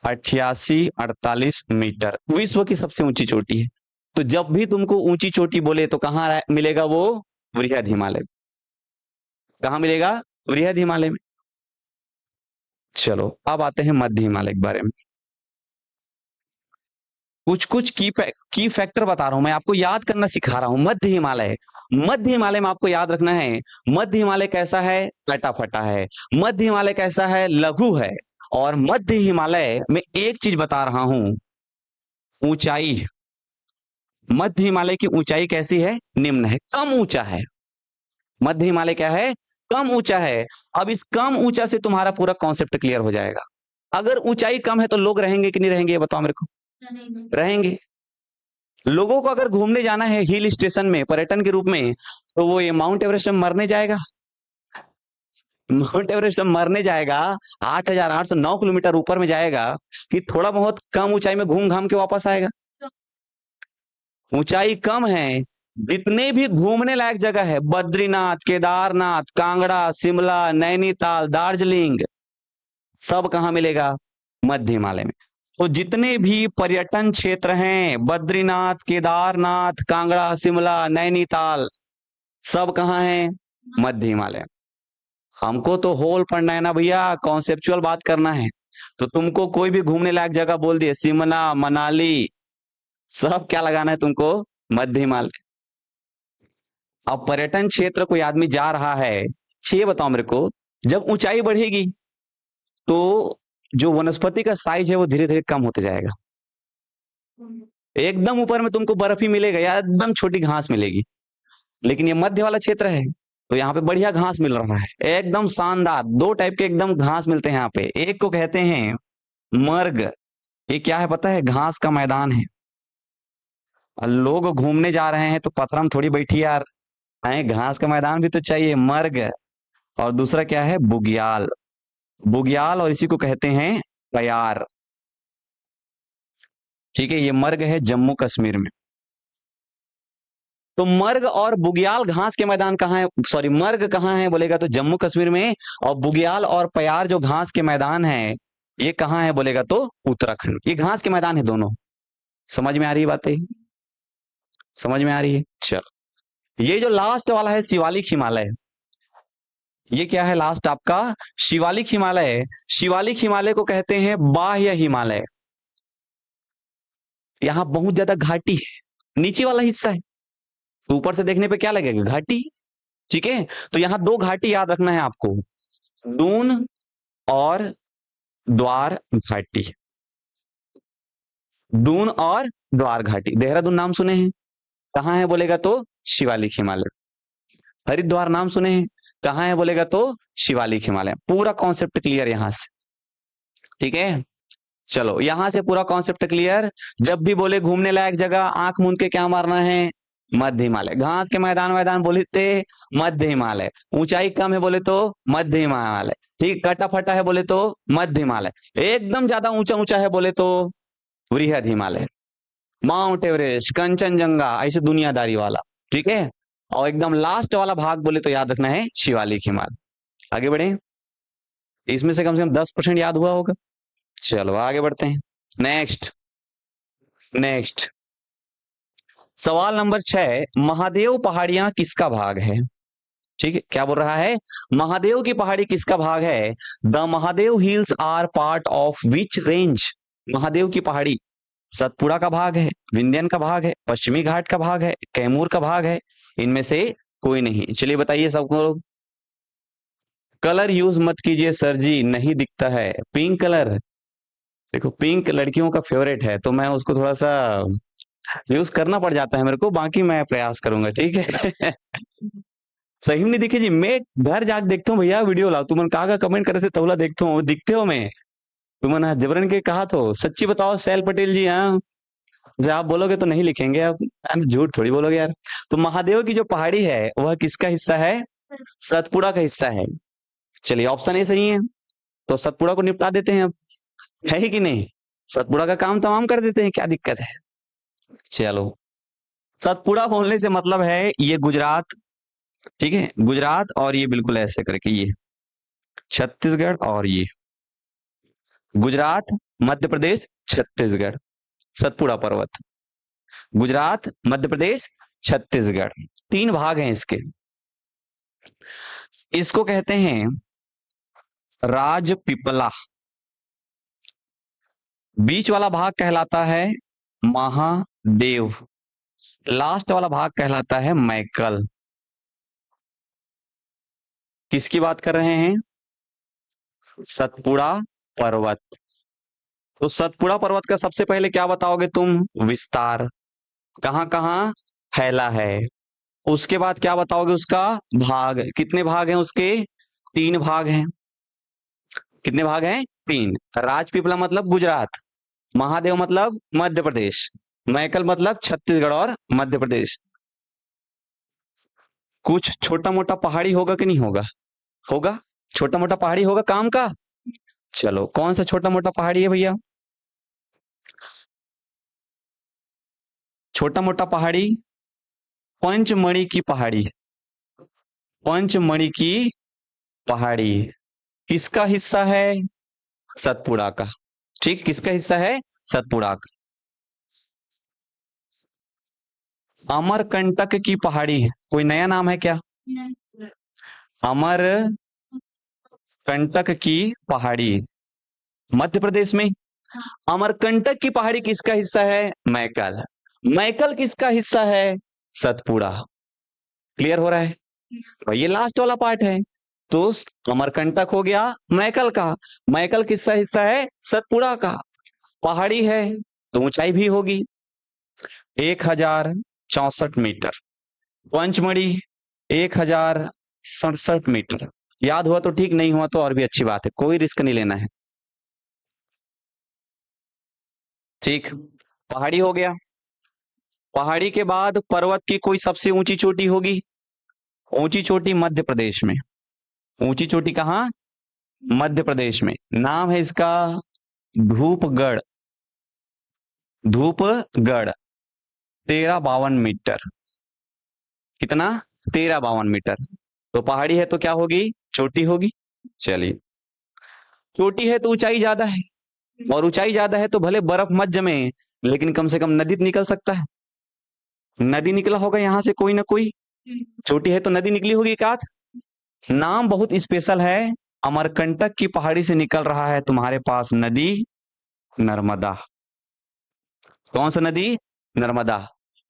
8848 metre विश्व की सबसे ऊंची चोटी है। तो जब भी तुमको ऊंची चोटी बोले तो कहां मिलेगा वो? वृहद हिमालय। कहां मिलेगा? वृहद हिमालय में। चलो अब आते हैं मध्य हिमालय के बारे में। कुछ कुछ की फैक्टर बता रहा हूं, मैं आपको याद करना सिखा रहा हूं। मध्य हिमालय, मध्य हिमालय में आपको याद रखना है, मध्य हिमालय कैसा है? फटा है। मध्य हिमालय कैसा है? लघु है। और मध्य हिमालय में एक चीज बता रहा हूं, ऊंचाई। मध्य हिमालय की ऊंचाई कैसी है? निम्न है, कम ऊंचा है। मध्य हिमालय क्या है? कम ऊंचा है। अब इस कम ऊंचा से तुम्हारा पूरा कॉन्सेप्ट क्लियर हो जाएगा। अगर ऊंचाई कम है तो लोग रहेंगे कि नहीं रहेंगे, ये बताओ मेरे को। रहेंगे। लोगों को अगर घूमने जाना है हिल स्टेशन में पर्यटन के रूप में, तो वो ये माउंट एवरेस्ट में मरने जाएगा। माउंट एवरेस्ट में मरने जाएगा, 8809 किलोमीटर ऊपर में जाएगा, कि थोड़ा बहुत कम ऊंचाई में घूम घाम के वापस आएगा। ऊंचाई कम है। जितने भी घूमने लायक जगह है, बद्रीनाथ, केदारनाथ, कांगड़ा, शिमला, नैनीताल, दार्जिलिंग, सब कहाँ मिलेगा? मध्य हिमालय में। तो जितने भी पर्यटन क्षेत्र हैं, बद्रीनाथ, केदारनाथ, कांगड़ा, शिमला, नैनीताल, सब कहाँ हैं? मध्य हिमालय। हमको तो होल पढ़ना है ना भैया, कॉन्सेप्चुअल बात करना है। तो तुमको कोई भी घूमने लायक जगह बोल दिए, शिमला, मनाली, सब क्या लगाना है तुमको? मध्य हिमालय। अब पर्यटन क्षेत्र कोई आदमी जा रहा है, छह बताओ मेरे को, जब ऊंचाई बढ़ेगी तो जो वनस्पति का साइज है वो धीरे धीरे कम होते जाएगा। एकदम ऊपर में तुमको बर्फ ही मिलेगा या एकदम छोटी घास मिलेगी, लेकिन ये मध्य वाला क्षेत्र है तो यहाँ पे बढ़िया घास मिल रहा है, एकदम शानदार। दो टाइप के एकदम घास मिलते हैं यहाँ पे, एक को कहते हैं मर्ग। ये क्या है पता है? घास का मैदान है। और लोग घूमने जा रहे हैं तो पथरम थोड़ी बैठी यार, घास का मैदान भी तो चाहिए, मर्ग। और दूसरा क्या है? बुग्याल। बुग्याल और इसी को कहते हैं कयार। ठीक है, ये मर्ग है जम्मू कश्मीर में। तो मर्ग और बुग्याल घास के मैदान कहाँ है, सॉरी मर्ग कहाँ है बोलेगा तो जम्मू कश्मीर में, और बुग्याल और प्यार जो घास के मैदान है ये कहाँ है बोलेगा तो उत्तराखंड। ये घास के मैदान है दोनों। समझ में आ रही है बातें, समझ में आ रही है। चलो ये जो लास्ट वाला है शिवालिक हिमालय, ये क्या है लास्ट आपका शिवालिक हिमालय। शिवालिक हिमालय को कहते हैं बाह्य हिमालय। यहां बहुत ज्यादा घाटी है, नीचे वाला हिस्सा है, तो ऊपर से देखने पे क्या लगेगा घाटी। ठीक है, तो यहां दो घाटी याद रखना है आपको, दून और द्वार घाटी। दून और द्वार घाटी। देहरादून नाम सुने हैं, कहां है बोलेगा तो शिवालिक हिमालय। हरिद्वार नाम सुने हैं, कहां है बोलेगा तो शिवालिक हिमालय। पूरा कॉन्सेप्ट क्लियर यहां से, ठीक है। चलो यहां से पूरा कॉन्सेप्ट क्लियर। जब भी बोले घूमने लायक जगह आंख मूंद के क्या मारना है, मध्य हिमालय। घास के मैदान मैदान बोले थे मध्य हिमालय। ऊंचाई कम है बोले तो मध्य हिमालय। ठीक, कटा फटा है बोले तो मध्य हिमालय। एकदम ज्यादा ऊंचा ऊंचा है बोले तो वृहद हिमालय, माउंट एवरेस्ट, कंचनजंगा, ऐसे दुनियादारी वाला। ठीक है, और एकदम लास्ट वाला भाग बोले तो याद रखना है शिवालिक हिमालय। आगे बढ़े, इसमें से कम 10% याद हुआ होगा। चलो आगे बढ़ते हैं। नेक्स्ट नेक्स्ट सवाल नंबर 6, महादेव पहाड़ियां किसका भाग है। ठीक है, क्या बोल रहा है, महादेव की पहाड़ी किसका भाग है। The Mahadev hills are part of which range. Mahadev की पहाड़ी सतपुड़ा का भाग है, विंध्यन का भाग है, पश्चिमी घाट का भाग है, कैमूर का भाग है, इनमें से कोई नहीं। चलिए बताइए सबको। कलर यूज मत कीजिए सर जी, नहीं दिखता है पिंक कलर। देखो पिंक लड़कियों का फेवरेट है, तो मैं उसको थोड़ा सा यूज करना पड़ जाता है मेरे को, बाकी मैं प्रयास करूंगा। ठीक है सही में नहीं दिखे जी, मैं घर जाके देखता हूँ भैया वीडियो लाओ। तुमने कहा कमेंट करे थे तौला देखता हूँ, दिखते हो मैं। तुमने जबरन के कहा तो सच्ची बताओ सैल पटेल जी। हाँ, जैसे आप बोलोगे तो नहीं लिखेंगे आप, झूठ थोड़ी बोलोगे यार। तो महादेव की जो पहाड़ी है वह किसका हिस्सा है, सतपुड़ा का हिस्सा है। चलिए ऑप्शन ए सही है, तो सतपुड़ा को निपटा देते हैं अब, है ही कि नहीं। सतपुड़ा का काम तमाम कर देते हैं, क्या दिक्कत है। चलो सतपुड़ा बोलने से मतलब है ये गुजरात, ठीक है, गुजरात, और ये बिल्कुल ऐसे करके ये छत्तीसगढ़, और ये गुजरात, मध्य प्रदेश, छत्तीसगढ़। सतपुड़ा पर्वत गुजरात, मध्य प्रदेश, छत्तीसगढ़, 3 भाग हैं इसके। इसको कहते हैं राजपीपला। बीच वाला भाग कहलाता है महादेव, लास्ट वाला भाग कहलाता है मैकल। किसकी बात कर रहे हैं, सतपुड़ा पर्वत। तो सतपुड़ा पर्वत का सबसे पहले क्या बताओगे तुम, विस्तार, कहां कहां फैला है। उसके बाद क्या बताओगे, उसका भाग, कितने भाग हैं उसके, 3 भाग हैं। कितने भाग हैं, 3। राजपीपला मतलब गुजरात, महादेव मतलब मध्य प्रदेश, मैकल मतलब छत्तीसगढ़ और मध्य प्रदेश। कुछ छोटा मोटा पहाड़ी होगा कि नहीं होगा, होगा, छोटा मोटा पहाड़ी होगा काम का। चलो कौन सा छोटा मोटा पहाड़ी है भैया, छोटा मोटा पहाड़ी पंचमढ़ी की पहाड़ी। पंचमढ़ी की पहाड़ी किसका हिस्सा है, सतपुड़ा का। ठीक, किसका हिस्सा है, सतपुड़ा का। अमरकंटक की पहाड़ी है, कोई नया नाम है क्या, अमरकंटक की पहाड़ी मध्य प्रदेश में। अमरकंटक की पहाड़ी किसका हिस्सा है, मैकल। मैकल किसका हिस्सा है, सतपुड़ा। क्लियर हो रहा है भाई, ये लास्ट वाला पार्ट है। तो अमरकंटक हो गया मैकल का, मैकल किसका हिस्सा है, सतपुड़ा का। पहाड़ी है तो ऊंचाई भी होगी 1064 मीटर। पंचमढ़ी 1067 मीटर। याद हुआ तो ठीक, नहीं हुआ तो और भी अच्छी बात है, कोई रिस्क नहीं लेना है। ठीक, पहाड़ी हो गया। पहाड़ी के बाद पर्वत की कोई सबसे ऊंची चोटी होगी, ऊंची चोटी मध्य प्रदेश में। ऊंची चोटी कहां, मध्य प्रदेश में। नाम है इसका धूपगढ़। धूपगढ़ 1352 मीटर। कितना? 1352 मीटर। तो पहाड़ी है तो क्या होगी? चोटी होगी। चलिए, चोटी है तो ऊंचाई ज्यादा है, और ऊंचाई ज्यादा है तो भले बर्फ मत जमे, लेकिन कम से कम नदी तो निकल सकता है। नदी निकला होगा यहां से कोई ना कोई। चोटी है तो नदी निकली होगी एक आध। नाम बहुत स्पेशल है। अमरकंटक की पहाड़ी से निकल रहा है तुम्हारे पास नदी, नर्मदा। कौन सा नदी? नर्मदा।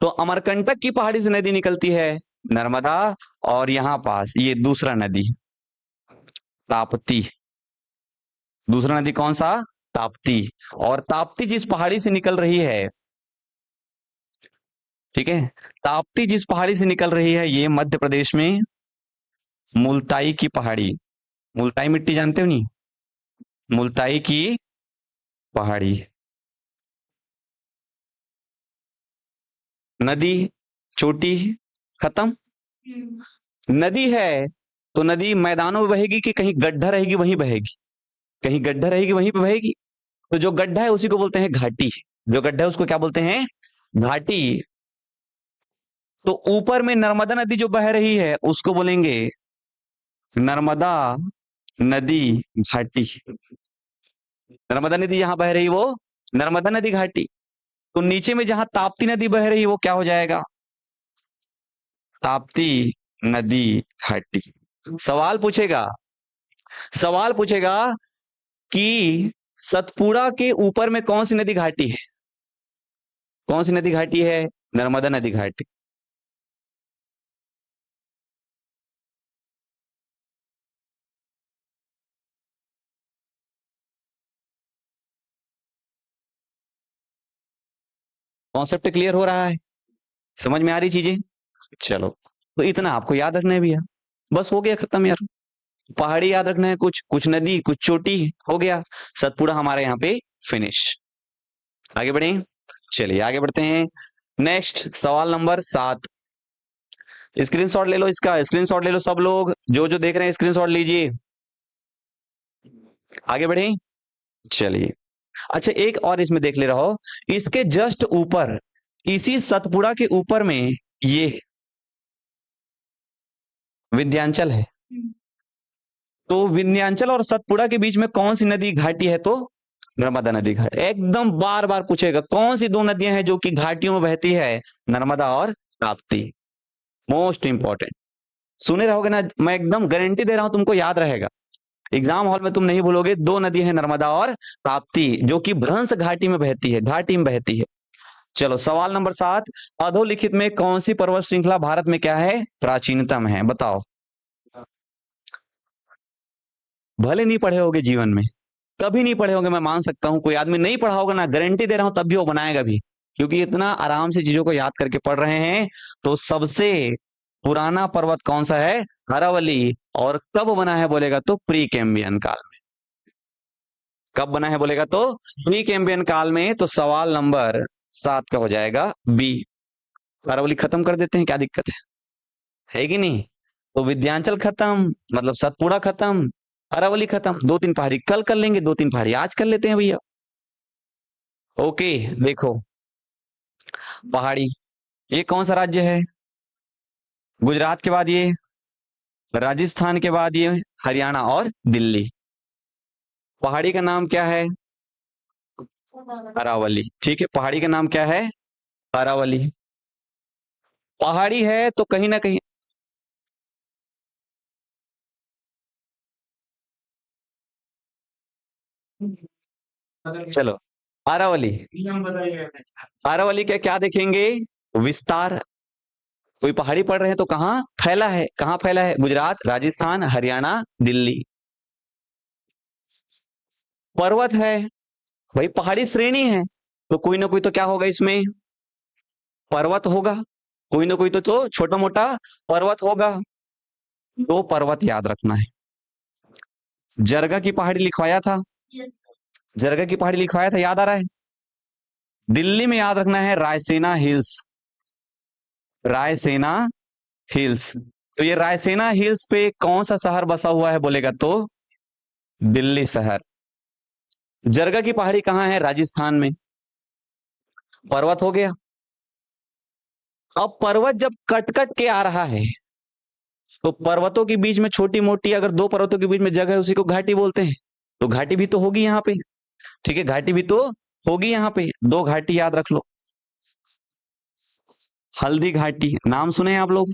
तो अमरकंटक की पहाड़ी से नदी निकलती है, नर्मदा। और यहां पास ये दूसरा नदी, ताप्ती। दूसरा नदी कौन सा? ताप्ती। और ताप्ती जिस पहाड़ी से निकल रही है, ठीक है, ताप्ती जिस पहाड़ी से निकल रही है, ये मध्य प्रदेश में मुल्ताई की पहाड़ी। मुल्ताई मिट्टी जानते हो नहीं? मुल्ताई की पहाड़ी। नदी, चोटी, खत्म। नदी है तो नदी मैदानों में बहेगी कि कहीं गड्ढा रहेगी वहीं बहेगी? कहीं गड्ढा रहेगी वहीं पे बहेगी। तो जो गड्ढा है उसी को बोलते हैं घाटी। जो गड्ढा है उसको क्या बोलते हैं? घाटी। तो ऊपर में नर्मदा नदी जो बह रही है उसको बोलेंगे नर्मदा नदी घाटी। नर्मदा नदी जहां बह रही वो नर्मदा नदी घाटी। तो नीचे में जहां ताप्ती नदी बह रही वो क्या हो जाएगा? ताप्ती नदी घाटी। सवाल पूछेगा, सवाल पूछेगा कि सतपुड़ा के ऊपर में कौन सी नदी घाटी है? कौन सी नदी घाटी है? नर्मदा नदी घाटी। कॉन्सेप्ट क्लियर हो रहा है? समझ में आ रही चीजें? चलो, तो इतना आपको याद रखना है भैया। बस हो गया खत्म यार। पहाड़ी याद रखना है, कुछ कुछ नदी, कुछ चोटी, हो गया। सतपुड़ा हमारे यहाँ पे फिनिश। आगे बढ़े। चलिए आगे बढ़ते हैं। नेक्स्ट सवाल नंबर 7। स्क्रीनशॉट ले लो इसका, स्क्रीनशॉट ले लो सब लोग, जो जो देख रहे हैं स्क्रीनशॉट लीजिए। आगे बढ़े। चलिए, अच्छा एक और इसमें देख ले रहा हो, इसके जस्ट ऊपर, इसी सतपुड़ा के ऊपर में ये विंध्याचल है। तो विंध्याचल और सतपुड़ा के बीच में कौन सी नदी घाटी है? तो नर्मदा नदी घाटी। एकदम बार बार पूछेगा कौन सी दो नदियां हैं जो कि घाटियों में बहती है? नर्मदा और ताप्ती। Most important. सुने रहोगे ना, मैं एकदम गारंटी दे रहा हूं तुमको याद रहेगा। एग्जाम हॉल में तुम नहीं भूलोगे, दो नदी है नर्मदा और ताप्ती, जो कि भ्रंश घाटी में बहती है, घाटी में बहती है। चलो सवाल नंबर 7। अधोलिखित में कौन सी पर्वत श्रृंखला भारत में क्या है? प्राचीनतम है, बताओ। भले नहीं पढ़े होगे जीवन में, कभी नहीं पढ़े होंगे, मैं मान सकता हूं। कोई आदमी नहीं पढ़ा होगा ना, गारंटी दे रहा हूं, तब भी वो बनाएगा भी, क्योंकि इतना आराम से चीजों को याद करके पढ़ रहे हैं। तो सबसे पुराना पर्वत कौन सा है? अरावली। और कब बना है बोलेगा तो प्री कैम्बियन काल में। कब बना है बोलेगा तो प्री कैम्बियन काल में। तो सवाल नंबर 7 का हो जाएगा बी। अरावली खत्म कर देते हैं, क्या दिक्कत है कि नहीं? तो विंध्याचल खत्म, मतलब सतपुड़ा खत्म, अरावली खत्म। दो तीन पहाड़ी कल कर लेंगे, दो तीन पहाड़ी आज कर लेते हैं भैया। ओके, देखो पहाड़ी, ये कौन सा राज्य है? गुजरात के बाद ये राजस्थान, के बाद ये हरियाणा और दिल्ली। पहाड़ी का नाम क्या है? अरावली। ठीक है, पहाड़ी का नाम क्या है? अरावली। पहाड़ी है तो कहीं ना कहीं, चलो अरावली, अरावली क्या क्या देखेंगे? विस्तार। कोई पहाड़ी पड़ रहे हैं तो कहाँ फैला है? कहाँ फैला है? गुजरात, राजस्थान, हरियाणा, दिल्ली। पर्वत है, भाई पहाड़ी श्रेणी है, तो कोई ना कोई तो क्या होगा इसमें? पर्वत होगा। कोई ना कोई तो छोटा मोटा पर्वत होगा। दो पर्वत याद रखना है। जरगा की पहाड़ी लिखवाया था, जरगा की पहाड़ी लिखवाया था, याद आ रहा है? दिल्ली में याद रखना है रायसेना हिल्स। रायसेना हिल्स। तो ये रायसेना हिल्स पे कौन सा शहर बसा हुआ है बोलेगा तो दिल्ली शहर। जरगा की पहाड़ी कहाँ है? राजस्थान में। पर्वत हो गया। अब पर्वत जब कट कट के आ रहा है तो पर्वतों के बीच में छोटी मोटी अगर दो पर्वतों के बीच में जगह है उसी को घाटी बोलते हैं। तो घाटी भी तो होगी यहाँ पे, ठीक है, घाटी भी तो होगी यहाँ पे। दो घाटी याद रख लो। हल्दी घाटी नाम सुने हैं आप लोग,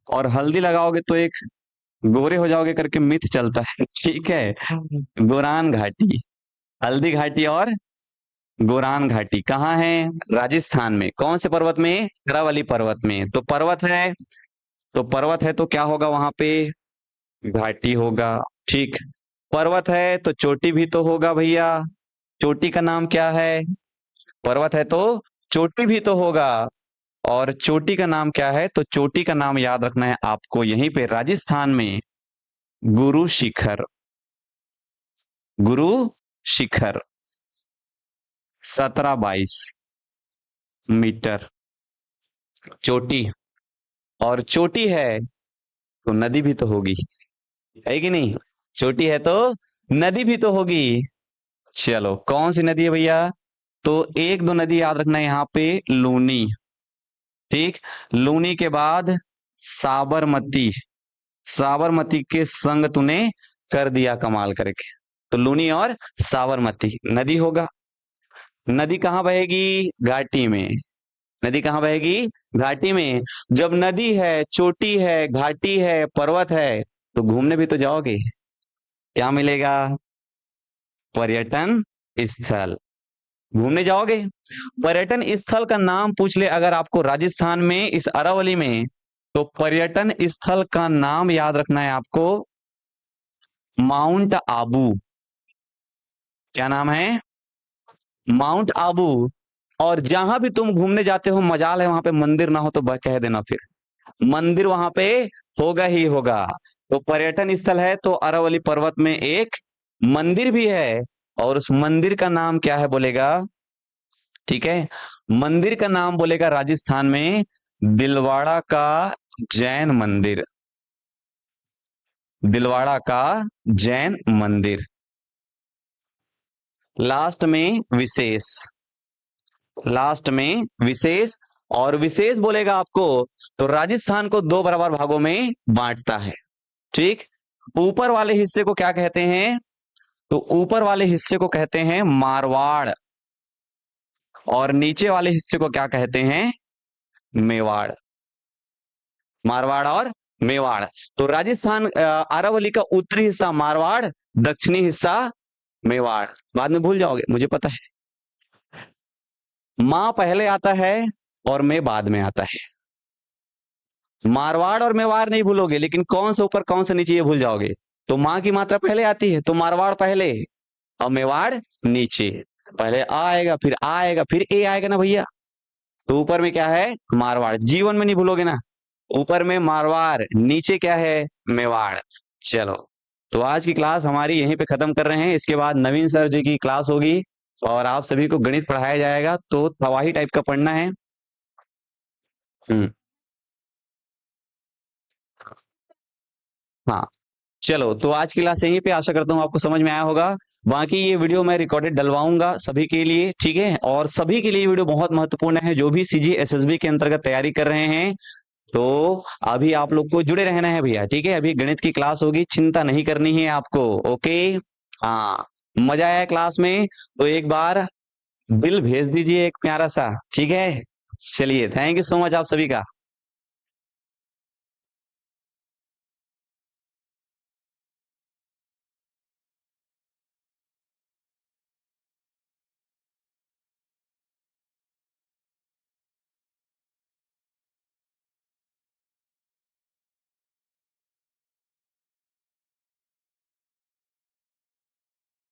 और हल्दी लगाओगे तो एक गोरे हो जाओगे करके मिथ चलता है, ठीक है। गोरान घाटी, हल्दी घाटी और गोरान घाटी कहाँ है? राजस्थान में। कौन से पर्वत में? अरावली पर्वत में। तो पर्वत है, तो पर्वत है तो क्या होगा वहां पे? घाटी होगा, ठीक। पर्वत है तो चोटी भी तो होगा भैया। चोटी का नाम क्या है? पर्वत है तो चोटी भी तो होगा। और चोटी का नाम क्या है? तो चोटी का नाम याद रखना है आपको यहीं पे राजस्थान में, गुरु शिखर। गुरु शिखर 17-22 मीटर चोटी। और चोटी है तो नदी भी तो होगी, है कि नहीं? चोटी है तो नदी भी तो होगी। चलो कौन सी नदी है भैया? तो एक दो नदी याद रखना है यहाँ पे। लूनी, ठीक। लूनी के बाद साबरमती। साबरमती के संग तूने कर दिया कमाल करके। तो लूनी और साबरमती नदी होगा। नदी कहाँ बहेगी? घाटी में। नदी कहाँ बहेगी? घाटी में। जब नदी है, चोटी है, घाटी है, पर्वत है, तो घूमने भी तो जाओगे। क्या मिलेगा? पर्यटन स्थल। घूमने जाओगे। पर्यटन स्थल का नाम पूछ ले अगर आपको राजस्थान में इस अरावली में, तो पर्यटन स्थल का नाम याद रखना है आपको, माउंट आबू। क्या नाम है? माउंट आबू। और जहां भी तुम घूमने जाते हो, मजाल है वहां पे मंदिर ना हो तो कह देना, फिर मंदिर वहां पे होगा ही होगा। तो पर्यटन स्थल है तो अरावली पर्वत में एक मंदिर भी है, और उस मंदिर का नाम क्या है बोलेगा? ठीक है, मंदिर का नाम बोलेगा राजस्थान में दिलवाड़ा का जैन मंदिर। दिलवाड़ा का जैन मंदिर। लास्ट में विशेष, लास्ट में विशेष। और विशेष बोलेगा आपको तो राजस्थान को दो बराबर भागों में बांटता है, ठीक। ऊपर वाले हिस्से को क्या कहते हैं? तो ऊपर वाले हिस्से को कहते हैं मारवाड़, और नीचे वाले हिस्से को क्या कहते हैं? मेवाड़। मारवाड़ और मेवाड़। तो राजस्थान अरावली का उत्तरी हिस्सा मारवाड़, दक्षिणी हिस्सा मेवाड़। बाद में भूल जाओगे, मुझे पता है। मां पहले आता है और मैं बाद में आता है। मारवाड़ और मेवाड़ नहीं भूलोगे, लेकिन कौन से ऊपर कौन से नीचे ये भूल जाओगे। तो मां की मात्रा पहले आती है तो मारवाड़ पहले और मेवाड़ नीचे। पहले आ आएगा, फिर आ आएगा, फिर ए आएगा ना भैया। तो ऊपर में क्या है? मारवाड़। जीवन में नहीं भूलोगे ना। ऊपर में मारवाड़, नीचे क्या है? मेवाड़। चलो, तो आज की क्लास हमारी यहीं पे खत्म कर रहे हैं। इसके बाद नवीन सर जी की क्लास होगी और आप सभी को गणित पढ़ाया जाएगा, तो तबाही टाइप का पढ़ना है। हाँ, चलो तो आज की क्लास यहीं पे, आशा करता हूँ आपको समझ में आया होगा। बाकी ये वीडियो मैं रिकॉर्डेड डलवाऊंगा सभी के लिए, ठीक है। और सभी के लिए वीडियो बहुत महत्वपूर्ण है, जो भी सीजी एसएसबी के अंतर्गत तैयारी कर रहे हैं। तो अभी आप लोग को जुड़े रहना है भैया, ठीक है। अभी गणित की क्लास होगी, चिंता नहीं करनी है आपको, ओके। हाँ, मजा आया क्लास में तो एक बार बिल भेज दीजिए एक प्यारा सा, ठीक है। चलिए, थैंक यू सो मच आप सभी का।